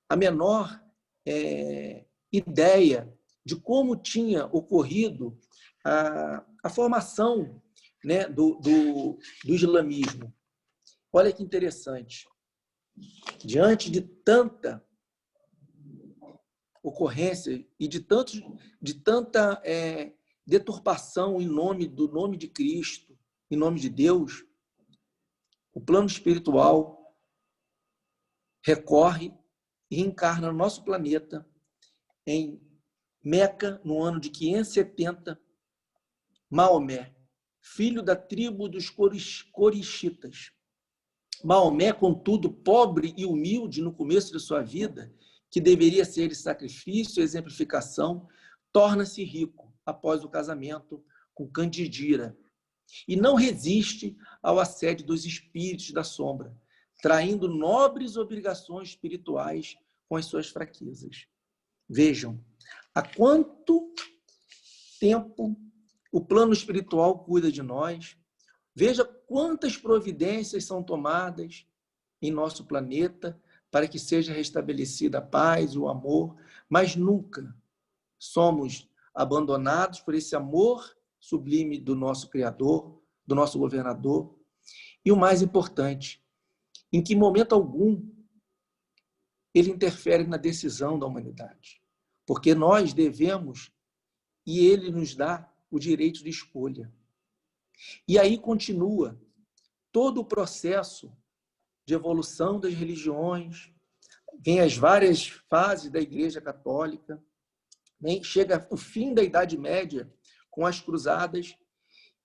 a menor ideia de como tinha ocorrido a formação, né, do islamismo. Olha que interessante. Diante de tanta ocorrência e de tanta deturpação em nome do nome de Cristo, em nome de Deus, o plano espiritual recorre e encarna no nosso planeta, em Meca, no ano de 570, Maomé, filho da tribo dos Corixitas. Maomé, contudo, pobre e humilde no começo de sua vida, que deveria ser de sacrifício e exemplificação, torna-se rico após o casamento com Candidira e não resiste ao assédio dos espíritos da sombra, traindo nobres obrigações espirituais com as suas fraquezas. Vejam, há quanto tempo o plano espiritual cuida de nós. Veja quantas providências são tomadas em nosso planeta para que seja restabelecida a paz, o amor, mas nunca somos abandonados por esse amor sublime do nosso Criador, do nosso governador. E o mais importante, em que momento algum ele interfere na decisão da humanidade. Porque nós devemos, e ele nos dá o direito de escolha. E aí continua todo o processo de evolução das religiões, vem as várias fases da Igreja Católica, chega o fim da Idade Média com as cruzadas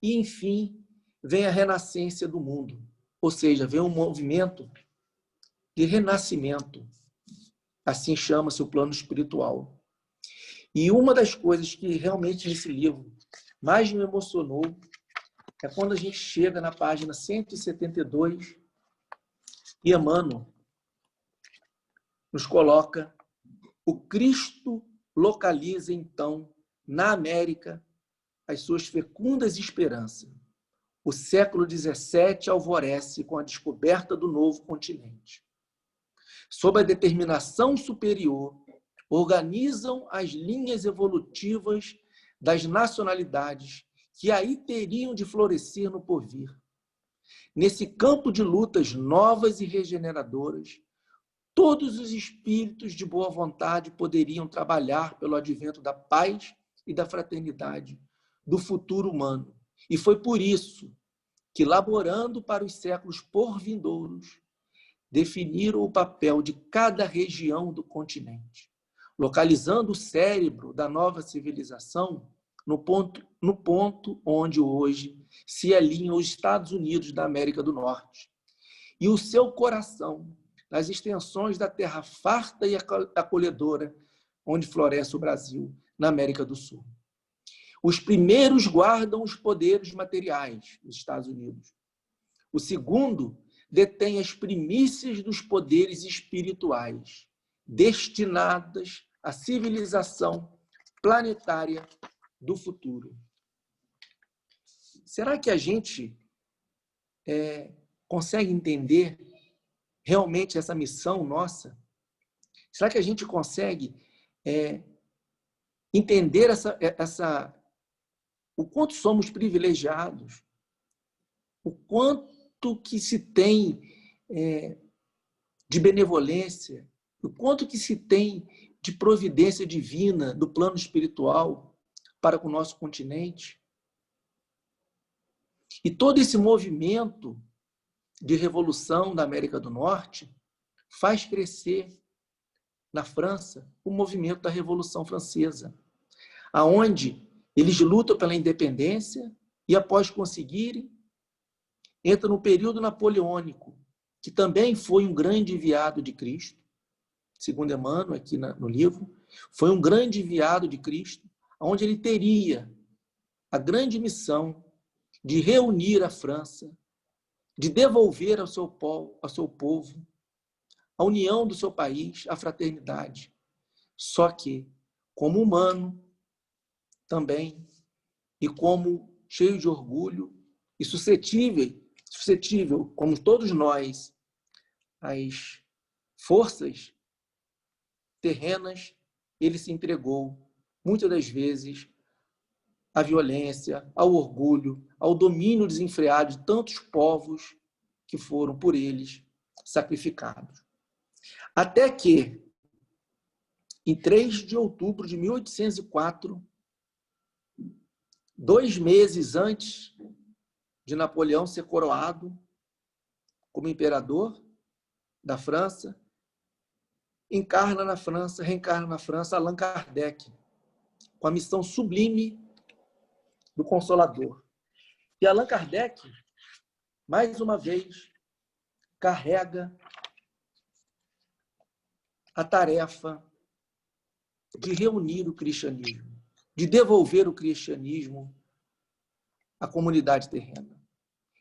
e, enfim, vem a renascença do mundo. ou seja, vem um movimento de renascimento. Assim chama-se o plano espiritual. E uma das coisas que realmente nesse livro mais me emocionou é quando a gente chega na página 172 e Emmanuel nos coloca: o Cristo localiza, então, na América, as suas fecundas esperanças. O século XVII alvorece com a descoberta do novo continente. Sob a determinação superior, organizam as linhas evolutivas das nacionalidades que aí teriam de florescer no porvir. Nesse campo de lutas novas e regeneradoras, todos os espíritos de boa vontade poderiam trabalhar pelo advento da paz e da fraternidade, do futuro humano. E foi por isso que, laborando para os séculos porvindouros, definiram o papel de cada região do continente, localizando o cérebro da nova civilização no ponto onde hoje se alinham os Estados Unidos da América do Norte, e o seu coração nas extensões da terra farta e acolhedora onde floresce o Brasil, na América do Sul. Os primeiros guardam os poderes materiais dos Estados Unidos. O segundo detém as primícias dos poderes espirituais, destinadas à civilização planetária do futuro. Será que a gente consegue entender realmente essa missão nossa? Será que a gente consegue entender o quanto somos privilegiados, o quanto que se tem de benevolência, o quanto que se tem de providência divina do plano espiritual para com o nosso continente? E todo esse movimento de revolução da América do Norte faz crescer na França o movimento da Revolução Francesa, aonde eles lutam pela independência e, após conseguirem, entram no período napoleônico, que também foi um grande enviado de Cristo, segundo Emmanuel, aqui no livro, foi um grande enviado de Cristo, onde ele teria a grande missão de reunir a França, de devolver ao seu povo a união do seu país, a fraternidade. Só que, como humano também, e como cheio de orgulho, e suscetível, como todos nós, às forças terrenas, ele se entregou, muitas das vezes, à violência, ao orgulho, ao domínio desenfreado de tantos povos que foram por eles sacrificados. Até que, em 3 de outubro de 1804, 2 meses antes de Napoleão ser coroado como imperador da França, reencarna na França Allan Kardec, com a missão sublime do Consolador. E Allan Kardec, mais uma vez, carrega a tarefa de reunir o cristianismo, de devolver o cristianismo à comunidade terrena.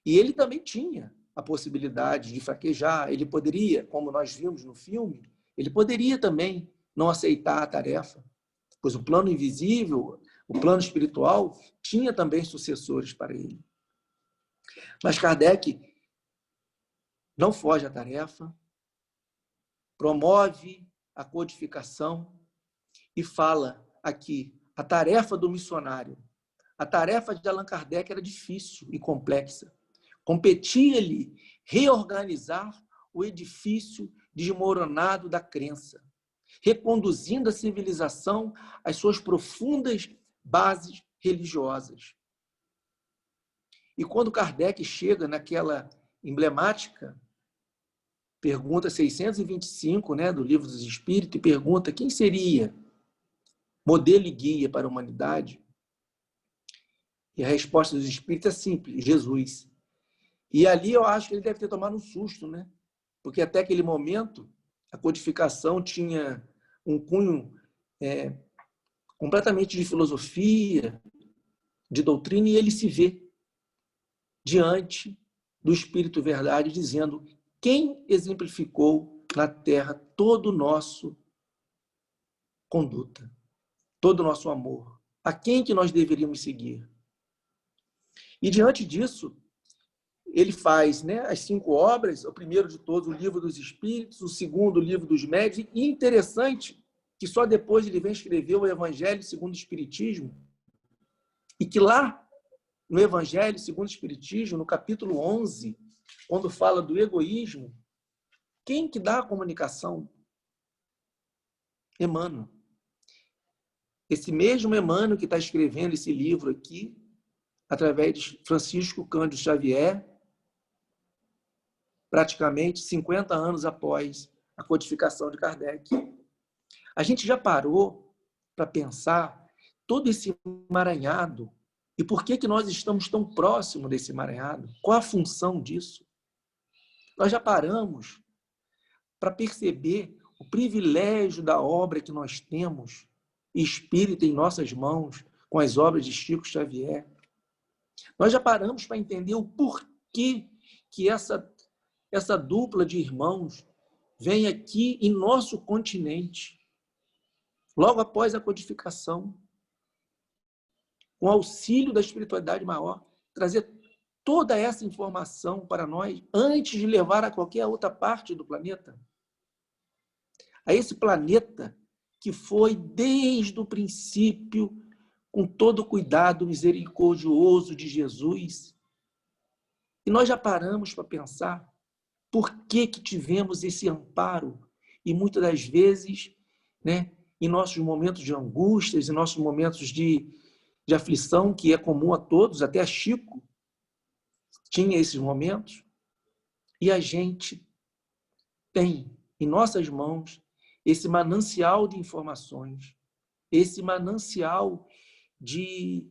E ele também tinha a possibilidade de fraquejar, ele poderia, como nós vimos no filme, ele poderia também não aceitar a tarefa, pois o plano invisível, o plano espiritual, tinha também sucessores para ele. Mas Kardec não foge à tarefa, promove a codificação e fala aqui a tarefa do missionário. A tarefa de Allan Kardec era difícil e complexa. Competia-lhe reorganizar o edifício desmoronado da crença, reconduzindo a civilização às suas profundas bases religiosas. E quando Kardec chega naquela emblemática pergunta 625, do Livro dos Espíritos, e pergunta quem seria modelo e guia para a humanidade, e a resposta dos Espíritos é simples: Jesus. E ali eu acho que ele deve ter tomado um susto, né? Porque até aquele momento a codificação tinha um cunho completamente de filosofia, de doutrina, e ele se vê diante do Espírito Verdade dizendo: quem exemplificou na terra todo o nosso conduta, todo o nosso amor? A quem que nós deveríamos seguir? E diante disso, ele faz, né, as 5 obras, o primeiro de todos, o Livro dos Espíritos, o segundo, o Livro dos Médiuns, e interessante que só depois ele vem escrever o Evangelho segundo o Espiritismo, e que lá, no Evangelho segundo o Espiritismo, no capítulo 11, quando fala do egoísmo, quem que dá a comunicação? Emmanuel. Esse mesmo Emmanuel que está escrevendo esse livro aqui, através de Francisco Cândido Xavier, praticamente 50 anos após a codificação de Kardec. A gente já parou para pensar todo esse emaranhado e por que nós estamos tão próximos desse emaranhado? Qual a função disso? Nós já paramos para perceber o privilégio da obra que nós temos espírita em nossas mãos com as obras de Chico Xavier. Nós já paramos para entender o porquê que essa dupla de irmãos vem aqui em nosso continente, logo após a codificação, com auxílio da espiritualidade maior, trazer toda essa informação para nós antes de levar a qualquer outra parte do planeta. A esse planeta que foi desde o princípio, com todo o cuidado misericordioso de Jesus. E nós já paramos para pensar por que tivemos esse amparo e muitas das vezes, né, em nossos momentos de angústias, em nossos momentos de aflição, que é comum a todos, até a Chico tinha esses momentos, e a gente tem em nossas mãos esse manancial de informações, esse manancial de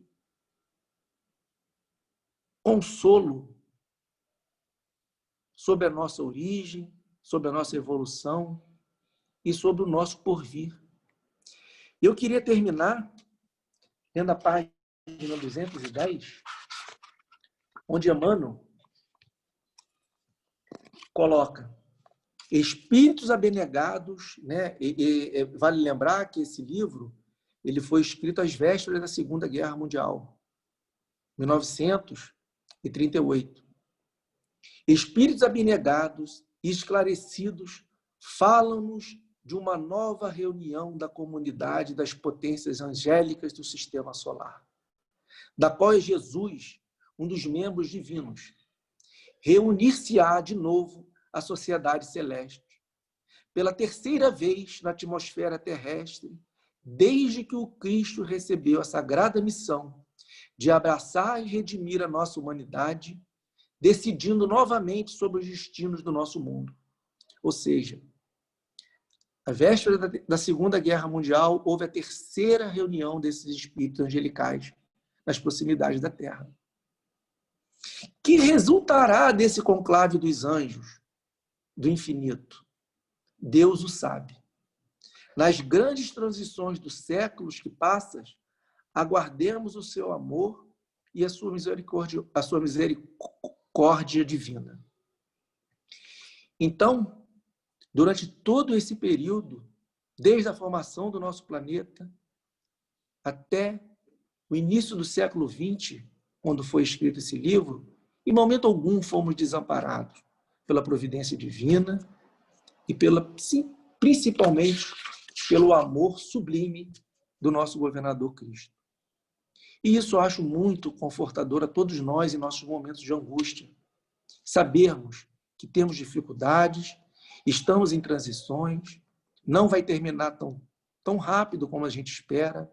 consolo sobre a nossa origem, sobre a nossa evolução e sobre o nosso porvir. Eu queria terminar lendo a página 210, onde Emmanuel coloca espíritos abnegados, né? Vale lembrar que esse livro ele foi escrito às vésperas da Segunda Guerra Mundial, 1938. Espíritos abnegados e esclarecidos falam-nos de uma nova reunião da comunidade das potências angélicas do sistema solar, da qual é Jesus, um dos membros divinos. Reunir-se-á de novo a sociedade celeste, pela terceira vez na atmosfera terrestre, desde que o Cristo recebeu a sagrada missão de abraçar e redimir a nossa humanidade, decidindo novamente sobre os destinos do nosso mundo. Ou seja, à véspera da Segunda Guerra Mundial, houve a terceira reunião desses espíritos angelicais nas proximidades da Terra. Que resultará desse conclave dos anjos do infinito? Deus o sabe. Nas grandes transições dos séculos que passam, aguardemos o seu amor e a sua misericórdia divina. Então, durante todo esse período, desde a formação do nosso planeta até o início do século XX, quando foi escrito esse livro, em momento algum fomos desamparados pela providência divina e principalmente pelo amor sublime do nosso governador Cristo. E isso eu acho muito confortador a todos nós em nossos momentos de angústia. Sabermos que temos dificuldades, estamos em transições, não vai terminar tão rápido como a gente espera.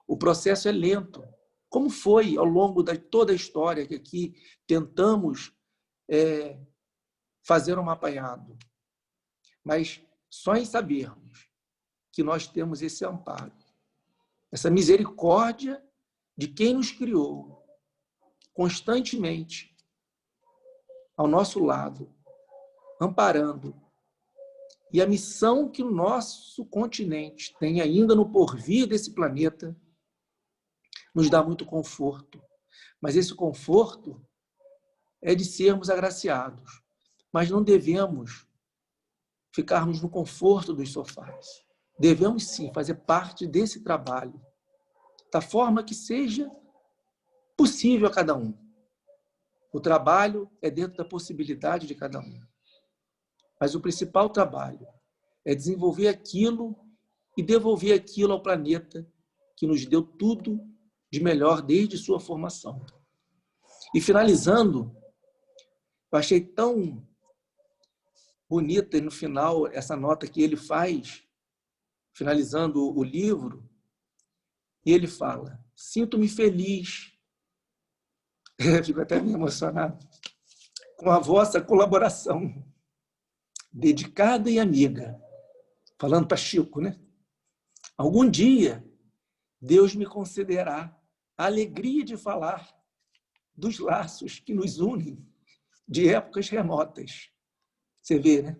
O processo é lento, como foi ao longo de toda a história que aqui tentamos fazer um apanhado. Mas só em sabermos que nós temos esse amparo, essa misericórdia de quem nos criou constantemente ao nosso lado, amparando. E a missão que o nosso continente tem ainda no porvir desse planeta nos dá muito conforto. Mas esse conforto é de sermos agraciados. Mas não devemos ficarmos no conforto dos sofás. Devemos, sim, fazer parte desse trabalho, da forma que seja possível a cada um. O trabalho é dentro da possibilidade de cada um. Mas o principal trabalho é desenvolver aquilo e devolver aquilo ao planeta que nos deu tudo de melhor desde sua formação. E finalizando, eu achei tão bonita e no final essa nota que ele faz, finalizando o livro, e ele fala: sinto-me feliz, fico até meio emocionado, com a vossa colaboração, dedicada e amiga. Falando para Chico, né? Algum dia, Deus me concederá a alegria de falar dos laços que nos unem de épocas remotas. Você vê, né?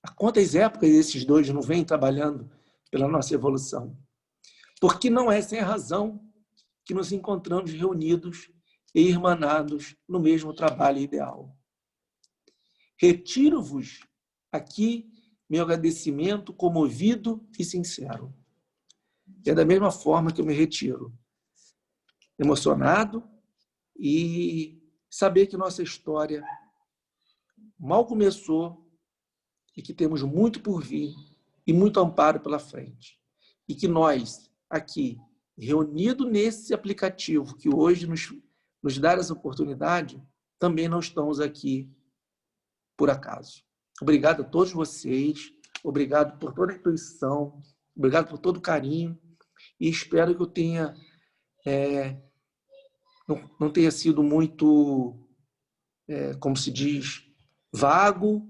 Há quantas épocas esses dois não vêm trabalhando pela nossa evolução? Porque não é sem razão que nos encontramos reunidos e irmanados no mesmo trabalho ideal. Retiro-vos aqui meu agradecimento comovido e sincero. E é da mesma forma que eu me retiro, emocionado e saber que nossa história mal começou e que temos muito por vir e muito amparo pela frente. E que nós, aqui, reunidos nesse aplicativo que hoje nos dá essa oportunidade, também não estamos aqui por acaso. Obrigado a todos vocês, obrigado por toda a intuição, obrigado por todo o carinho e espero que eu tenha não tenha sido muito, como se diz, vago,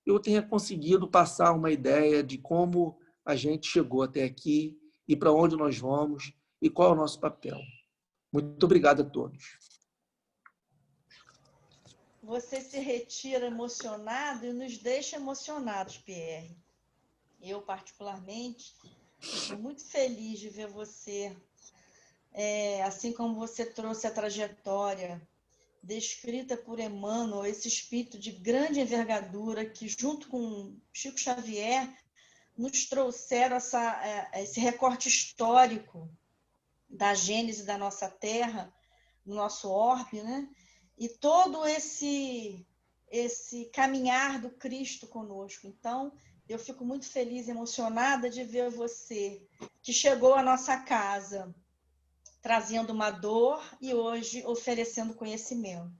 eu tenha conseguido passar uma ideia de como a gente chegou até aqui e para onde nós vamos e qual é o nosso papel. Muito obrigado a todos. Você se retira emocionado e nos deixa emocionados, Pierre. Eu, particularmente, estou muito feliz de ver você, assim como você trouxe a trajetória descrita por Emmanuel, esse espírito de grande envergadura que, junto com Chico Xavier, nos trouxeram esse recorte histórico da gênese da nossa Terra, no nosso orbe, né? E todo esse caminhar do Cristo conosco. Então, eu fico muito feliz e emocionada de ver você, que chegou à nossa casa trazendo uma dor e hoje oferecendo conhecimento.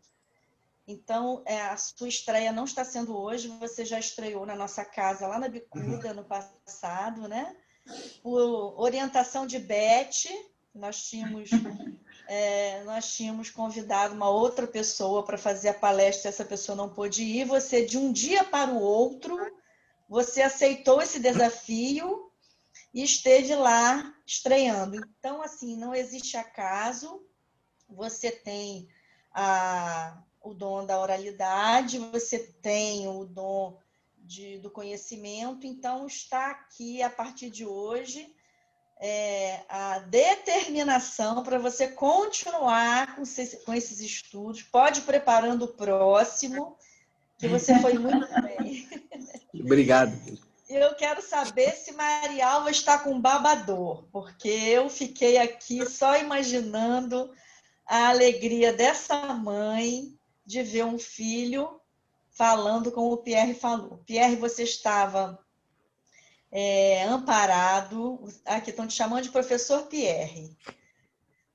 Então, a sua estreia não está sendo hoje, você já estreou na nossa casa lá na Bicuda, no passado, né? Por orientação de Beth, nós tínhamos convidado uma outra pessoa para fazer a palestra, essa pessoa não pôde ir, você, de um dia para o outro, você aceitou esse desafio e esteve lá estreando. Então, assim, não existe acaso, você tem o dom da oralidade, você tem o dom do conhecimento, então está aqui, a partir de hoje, a determinação para você continuar com esses estudos, pode ir preparando o próximo, que você foi muito bem. Obrigado. Eu quero saber se Marialva está com babador, porque eu fiquei aqui só imaginando a alegria dessa mãe de ver um filho falando como o Pierre falou. Pierre, você estava amparado, aqui estão te chamando de professor Pierre.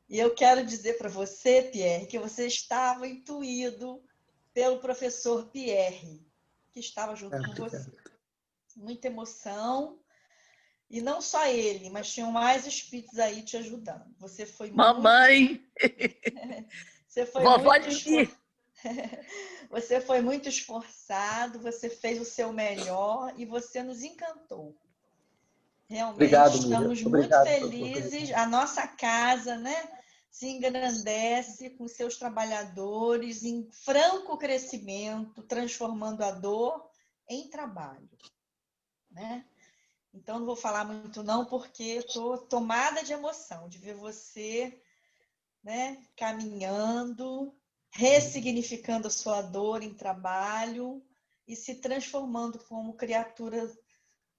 E eu quero dizer para você, Pierre, que você estava intuído pelo professor Pierre, que estava junto com você. Muita emoção. E não só ele, mas tinham mais espíritos aí te ajudando. Você foi Mamãe! Você foi Vovó muito Didi! Você foi muito esforçado, você fez o seu melhor e você nos encantou. Realmente, Obrigado, estamos Miriam. muito Obrigado felizes. A nossa casa, né, se engrandece com seus trabalhadores em franco crescimento, transformando a dor em trabalho, né? Então, não vou falar muito não, porque estou tomada de emoção de ver você, né, caminhando, ressignificando a sua dor em trabalho e se transformando como criatura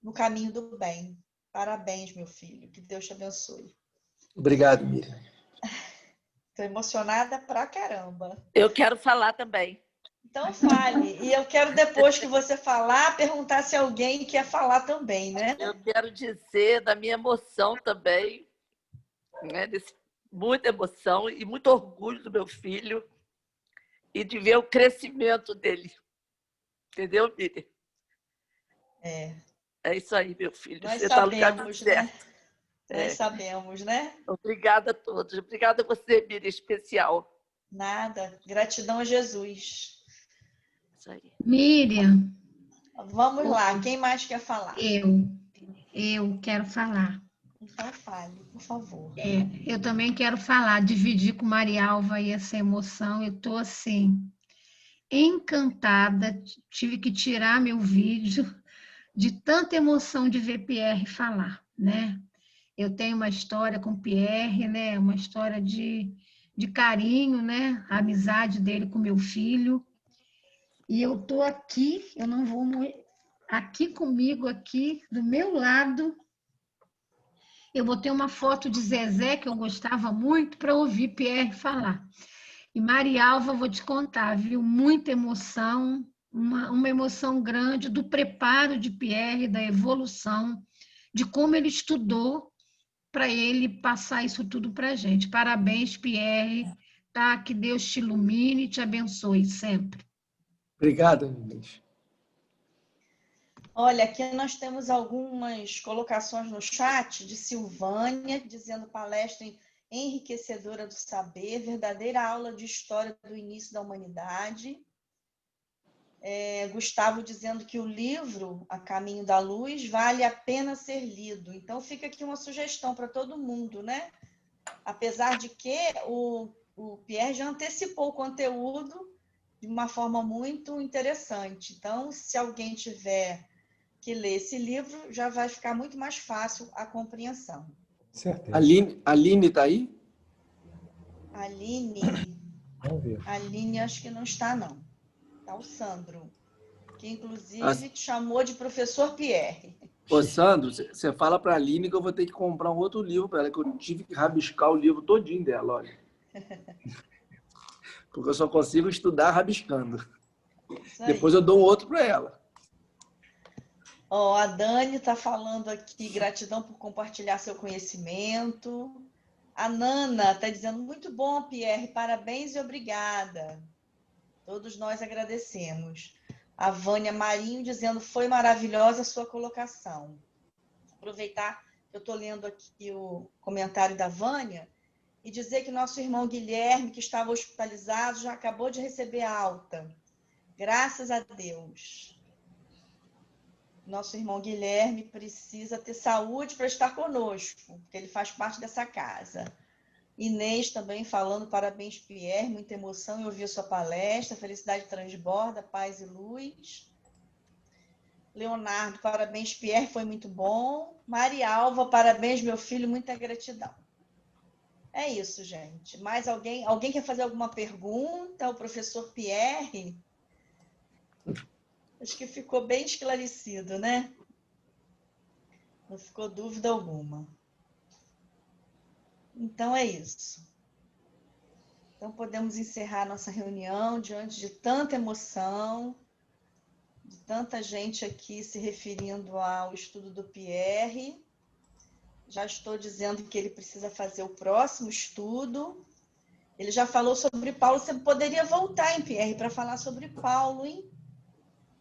no caminho do bem. Parabéns, meu filho. Que Deus te abençoe. Obrigado, Miriam. Estou emocionada pra caramba. Eu quero falar também. Então fale. E eu quero, depois que você falar, perguntar se alguém quer falar também, né? Eu quero dizer da minha emoção também, né? Muita emoção e muito orgulho do meu filho e de ver o crescimento dele. Entendeu, Miriam? É isso aí, meu filho. Nós Você está no caminho sabemos, né? certo. Nós sabemos, né? Obrigada a todos. Obrigada a você, Miriam, especial. Nada. Gratidão a Jesus. Isso aí. Miriam, Vamos lá. Quem mais quer falar? eu quero falar. Então fale, por favor. Eu também quero falar, dividir com Maria Alva aí essa emoção. Eu estou assim, encantada. Tive que tirar meu vídeo de tanta emoção de ver Pierre falar, né? Eu tenho uma história com Pierre, né? Uma história de carinho, né? A amizade dele com meu filho. E eu estou aqui, eu não vou morrer. Aqui comigo, aqui do meu lado, eu botei uma foto de Zezé, que eu gostava muito, para ouvir Pierre falar. E Maria Alva, vou te contar, viu? Muita emoção, uma emoção grande do preparo de Pierre, da evolução, de como ele estudou para ele passar isso tudo para a gente. Parabéns, Pierre, tá? Que Deus te ilumine e te abençoe sempre. Obrigado, Inês. Olha, aqui nós temos algumas colocações no chat de Silvânia, dizendo palestra enriquecedora do saber, verdadeira aula de história do início da humanidade. Gustavo dizendo que o livro A Caminho da Luz vale a pena ser lido. Então fica aqui uma sugestão para todo mundo, né? Apesar de que o Pierre já antecipou o conteúdo de uma forma muito interessante. Então, se alguém tiver que ler esse livro, já vai ficar muito mais fácil a compreensão. Certeza. Aline está aí? Vamos ver. Aline acho que não está, não. Está o Sandro, que inclusive te chamou de professor Pierre. Ô, Sandro, você fala para a Aline que eu vou ter que comprar um outro livro para ela, que eu tive que rabiscar o livro todinho dela, olha. Porque eu só consigo estudar rabiscando. Depois eu dou um outro para ela. A Dani está falando aqui, gratidão por compartilhar seu conhecimento. A Nana está dizendo, muito bom, Pierre, parabéns e obrigada. Todos nós agradecemos. A Vânia Marinho dizendo, foi maravilhosa a sua colocação. Aproveitar que eu estou lendo aqui o comentário da Vânia e dizer que nosso irmão Guilherme, que estava hospitalizado, já acabou de receber alta. Graças a Deus. Nosso irmão Guilherme precisa ter saúde para estar conosco, porque ele faz parte dessa casa. Inês também falando, parabéns, Pierre, muita emoção em ouvir a sua palestra, felicidade transborda, paz e luz. Leonardo, parabéns, Pierre, foi muito bom. Maria Alva, parabéns, meu filho, muita gratidão. É isso, gente. Mais alguém? Alguém quer fazer alguma pergunta? O professor Pierre? Acho que ficou bem esclarecido, né? Não ficou dúvida alguma. Então, é isso. Então, podemos encerrar nossa reunião diante de tanta emoção, de tanta gente aqui se referindo ao estudo do Pierre. Já estou dizendo que ele precisa fazer o próximo estudo. Ele já falou sobre Paulo. Você poderia voltar, hein, Pierre, para falar sobre Paulo, hein?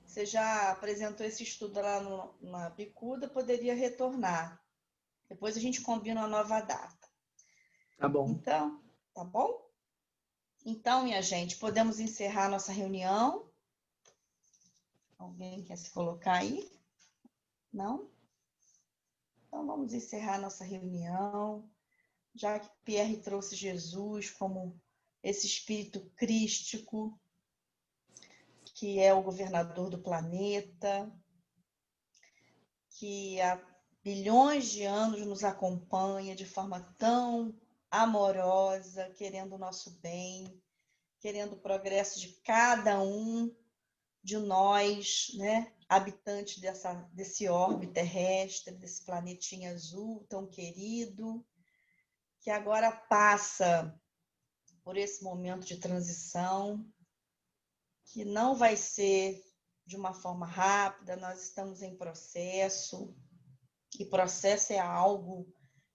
Você já apresentou esse estudo lá na Bicuda, poderia retornar. Depois a gente combina uma nova data. Tá bom. Então, tá bom? Então, minha gente, podemos encerrar nossa reunião. Alguém quer se colocar aí? Não? Então, vamos encerrar nossa reunião. já que Pierre trouxe Jesus como esse espírito crístico, que é o governador do planeta, que há bilhões de anos nos acompanha de forma tão amorosa, querendo o nosso bem, querendo o progresso de cada um de nós, né, habitantes desse orbe terrestre, desse planetinha azul tão querido, que agora passa por esse momento de transição, que não vai ser de uma forma rápida, nós estamos em processo, e processo é algo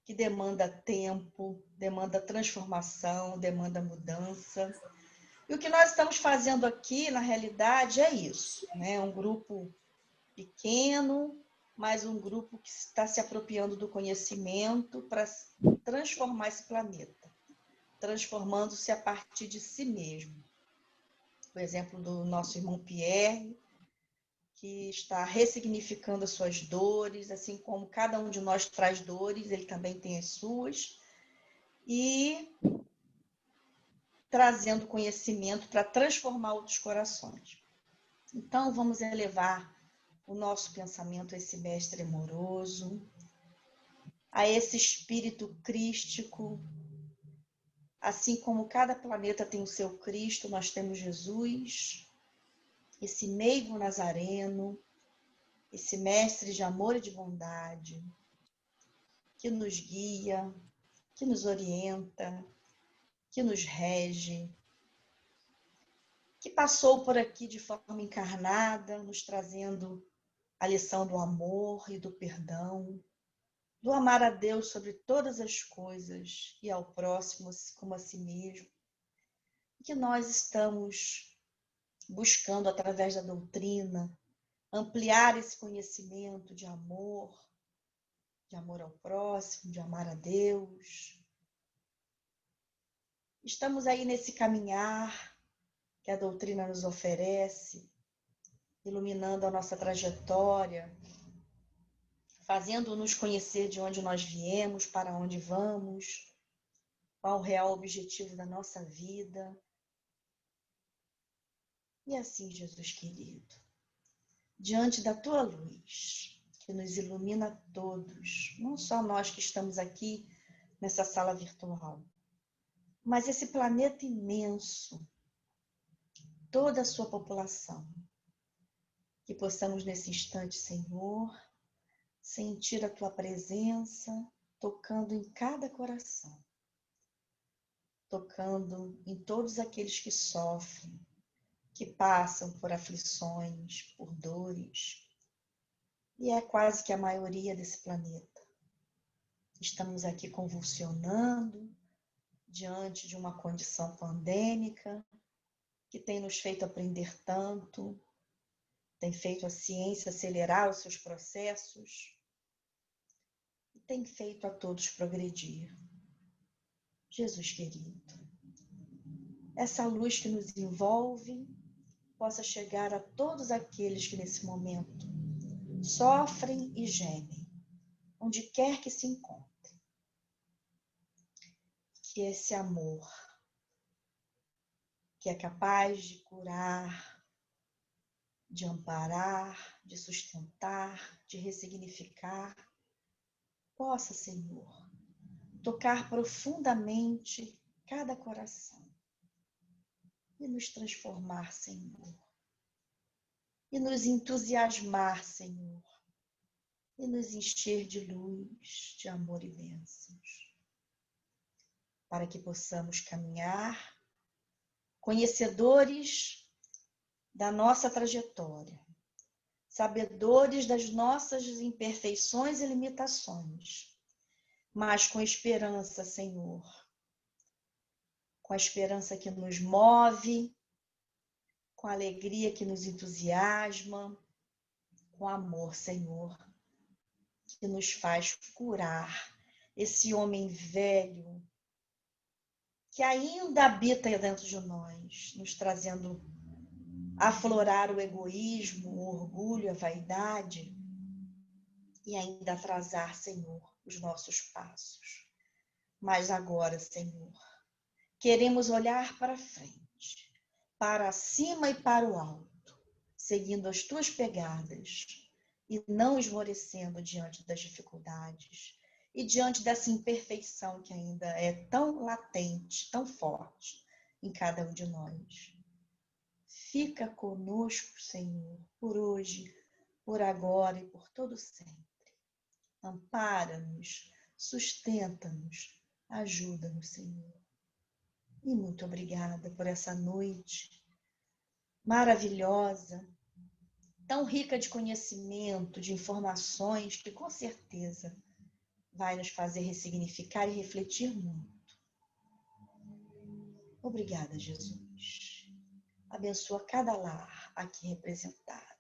que demanda tempo, demanda transformação, demanda mudança. E o que nós estamos fazendo aqui, na realidade, é isso, né? Um grupo pequeno, mas um grupo que está se apropriando do conhecimento para transformar esse planeta, transformando-se a partir de si mesmo. Por exemplo, do nosso irmão Pierre, que está ressignificando as suas dores, assim como cada um de nós traz dores, ele também tem as suas, e trazendo conhecimento para transformar outros corações. Então, vamos elevar o nosso pensamento a esse mestre amoroso, a esse espírito crístico. Assim como cada planeta tem o seu Cristo, nós temos Jesus, esse meigo nazareno, esse mestre de amor e de bondade, que nos guia, que nos orienta, que nos rege, que passou por aqui de forma encarnada, nos trazendo a lição do amor e do perdão, do amar a Deus sobre todas as coisas e ao próximo como a si mesmo, que nós estamos buscando através da doutrina ampliar esse conhecimento de amor ao próximo, de amar a Deus. Estamos aí nesse caminhar que a doutrina nos oferece, iluminando a nossa trajetória, fazendo-nos conhecer de onde nós viemos, para onde vamos, qual o real objetivo da nossa vida. E assim, Jesus querido, diante da tua luz, que nos ilumina a todos, não só nós que estamos aqui nessa sala virtual, mas esse planeta imenso, toda a sua população, que possamos nesse instante, Senhor, sentir a tua presença tocando em cada coração, tocando em todos aqueles que sofrem, que passam por aflições, por dores, e é quase que a maioria desse planeta. Estamos aqui convulsionando diante de uma condição pandêmica que tem nos feito aprender tanto, tem feito a ciência acelerar os seus processos e tem feito a todos progredir. Jesus querido, essa luz que nos envolve possa chegar a todos aqueles que nesse momento sofrem e gemem, onde quer que se encontrem. Que esse amor, que é capaz de curar, de amparar, de sustentar, de ressignificar, possa, Senhor, tocar profundamente cada coração e nos transformar, Senhor, e nos entusiasmar, Senhor, e nos encher de luz, de amor e bênçãos, para que possamos caminhar conhecedores da nossa trajetória, sabedores das nossas imperfeições e limitações, mas com esperança, Senhor, com a esperança que nos move, com a alegria que nos entusiasma, com amor, Senhor, que nos faz curar esse homem velho que ainda habita dentro de nós, nos trazendo aflorar o egoísmo, o orgulho, a vaidade e ainda atrasar, Senhor, os nossos passos. Mas agora, Senhor, queremos olhar para frente, para cima e para o alto, seguindo as tuas pegadas e não esmorecendo diante das dificuldades e diante dessa imperfeição que ainda é tão latente, tão forte em cada um de nós. Fica conosco, Senhor, por hoje, por agora e por todo sempre. Ampara-nos, sustenta-nos, ajuda-nos, Senhor. E muito obrigada por essa noite maravilhosa, tão rica de conhecimento, de informações, que com certeza vai nos fazer ressignificar e refletir muito. Obrigada, Jesus. Abençoa cada lar aqui representado.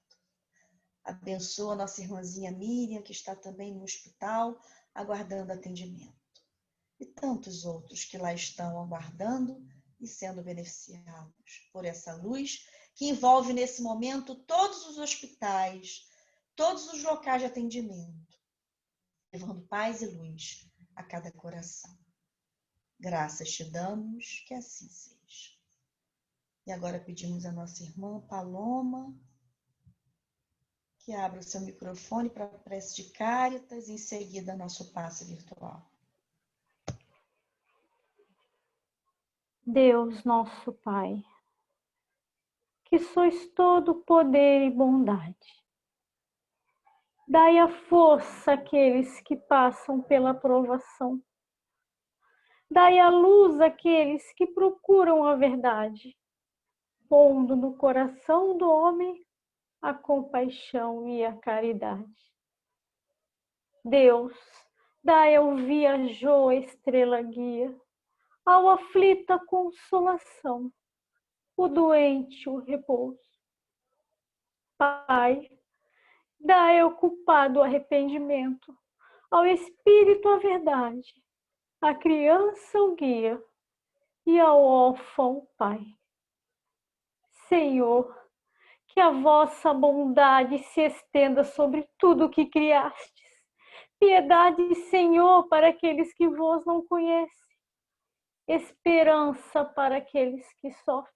Abençoa a nossa irmãzinha Miriam, que está também no hospital, aguardando atendimento. E tantos outros que lá estão aguardando e sendo beneficiados por essa luz que envolve nesse momento todos os hospitais, todos os locais de atendimento, levando paz e luz a cada coração. Graças te damos, que assim seja. E agora pedimos à nossa irmã Paloma que abra o seu microfone para a prece de Cáritas e em seguida nosso passe virtual. Deus, nosso Pai, que sois todo poder e bondade, dai a força àqueles que passam pela provação, dai a luz àqueles que procuram a verdade, pondo no coração do homem a compaixão e a caridade. Deus, dai ao viajor a estrela guia, ao aflito a consolação, o doente o repouso. Pai, dai ao culpado o arrependimento, ao espírito a verdade, à criança o guia e ao órfão o Pai. Senhor, que a vossa bondade se estenda sobre tudo o que criastes. Piedade, Senhor, para aqueles que vos não conhecem. Esperança para aqueles que sofrem.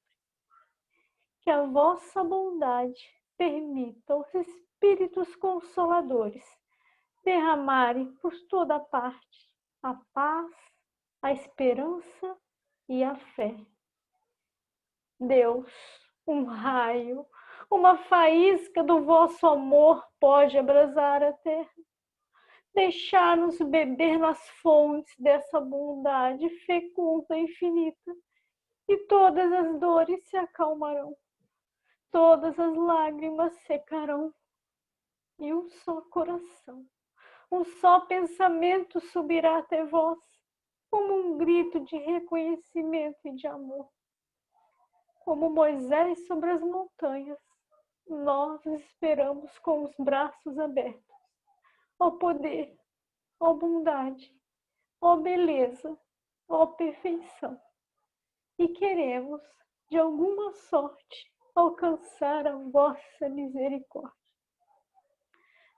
Que a vossa bondade permita aos Espíritos Consoladores derramarem por toda parte a paz, a esperança e a fé. Deus, um raio, uma faísca do vosso amor pode abrasar a terra. Deixar-nos beber nas fontes dessa bondade fecunda e infinita, e todas as dores se acalmarão, todas as lágrimas secarão, e um só coração, um só pensamento subirá até vós, como um grito de reconhecimento e de amor. Como Moisés sobre as montanhas, nós esperamos com os braços abertos. Ó poder, ó bondade, ó beleza, ó perfeição. E queremos, de alguma sorte, alcançar a vossa misericórdia.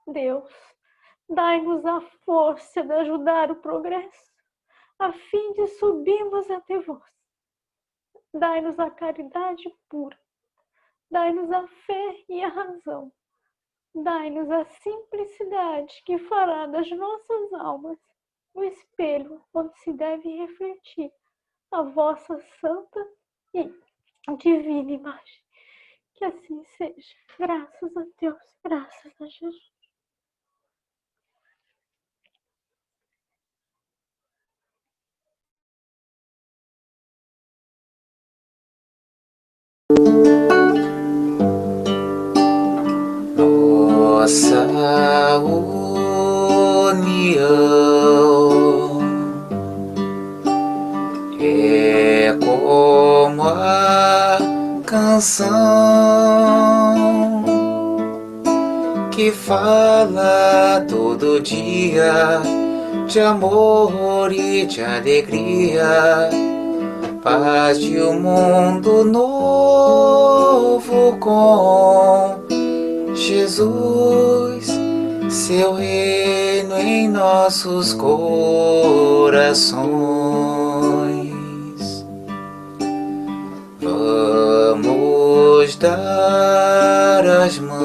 Deus, dai-nos a força de ajudar o progresso, a fim de subirmos até vós. Dai-nos a caridade pura, dai-nos a fé e a razão, dai-nos a simplicidade que fará das nossas almas o espelho onde se deve refletir a vossa santa e divina imagem. Que assim seja. Graças a Deus, graças a Jesus. Nossa união é como a canção que fala todo dia de amor e de alegria, paz de um mundo novo com Jesus seu reino em nossos corações. Vamos dar as mãos,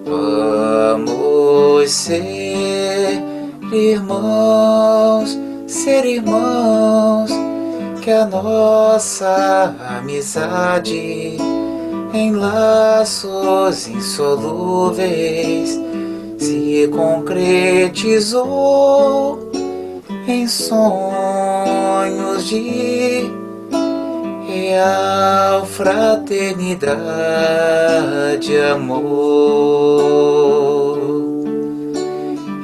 vamos ser irmãos, que a nossa amizade em laços insolúveis se concretizou em sonhos de real fraternidade e amor,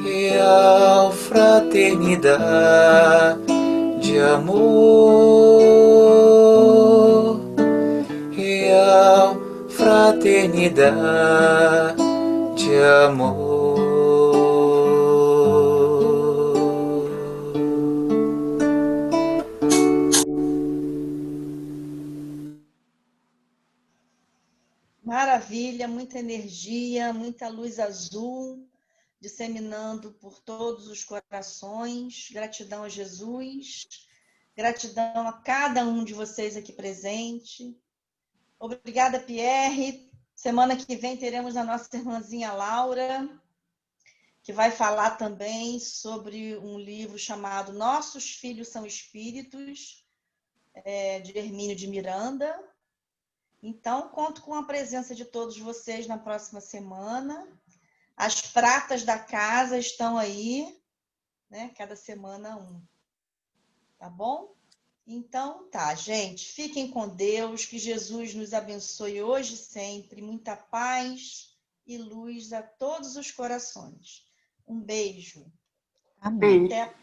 real fraternidade e amor, real fraternidade de amor. Maravilha, muita energia, muita luz azul, disseminando por todos os corações. Gratidão a Jesus, gratidão a cada um de vocês aqui presente. Obrigada, Pierre. Semana que vem teremos a nossa irmãzinha Laura, que vai falar também sobre um livro chamado Nossos Filhos São Espíritos, de Hermínio de Miranda. Então, conto com a presença de todos vocês na próxima semana. As pratas da casa estão aí, né? Cada semana um. Tá bom? Então, tá, gente. Fiquem com Deus, que Jesus nos abençoe hoje e sempre. Muita paz e luz a todos os corações. Um beijo. Amém. Até a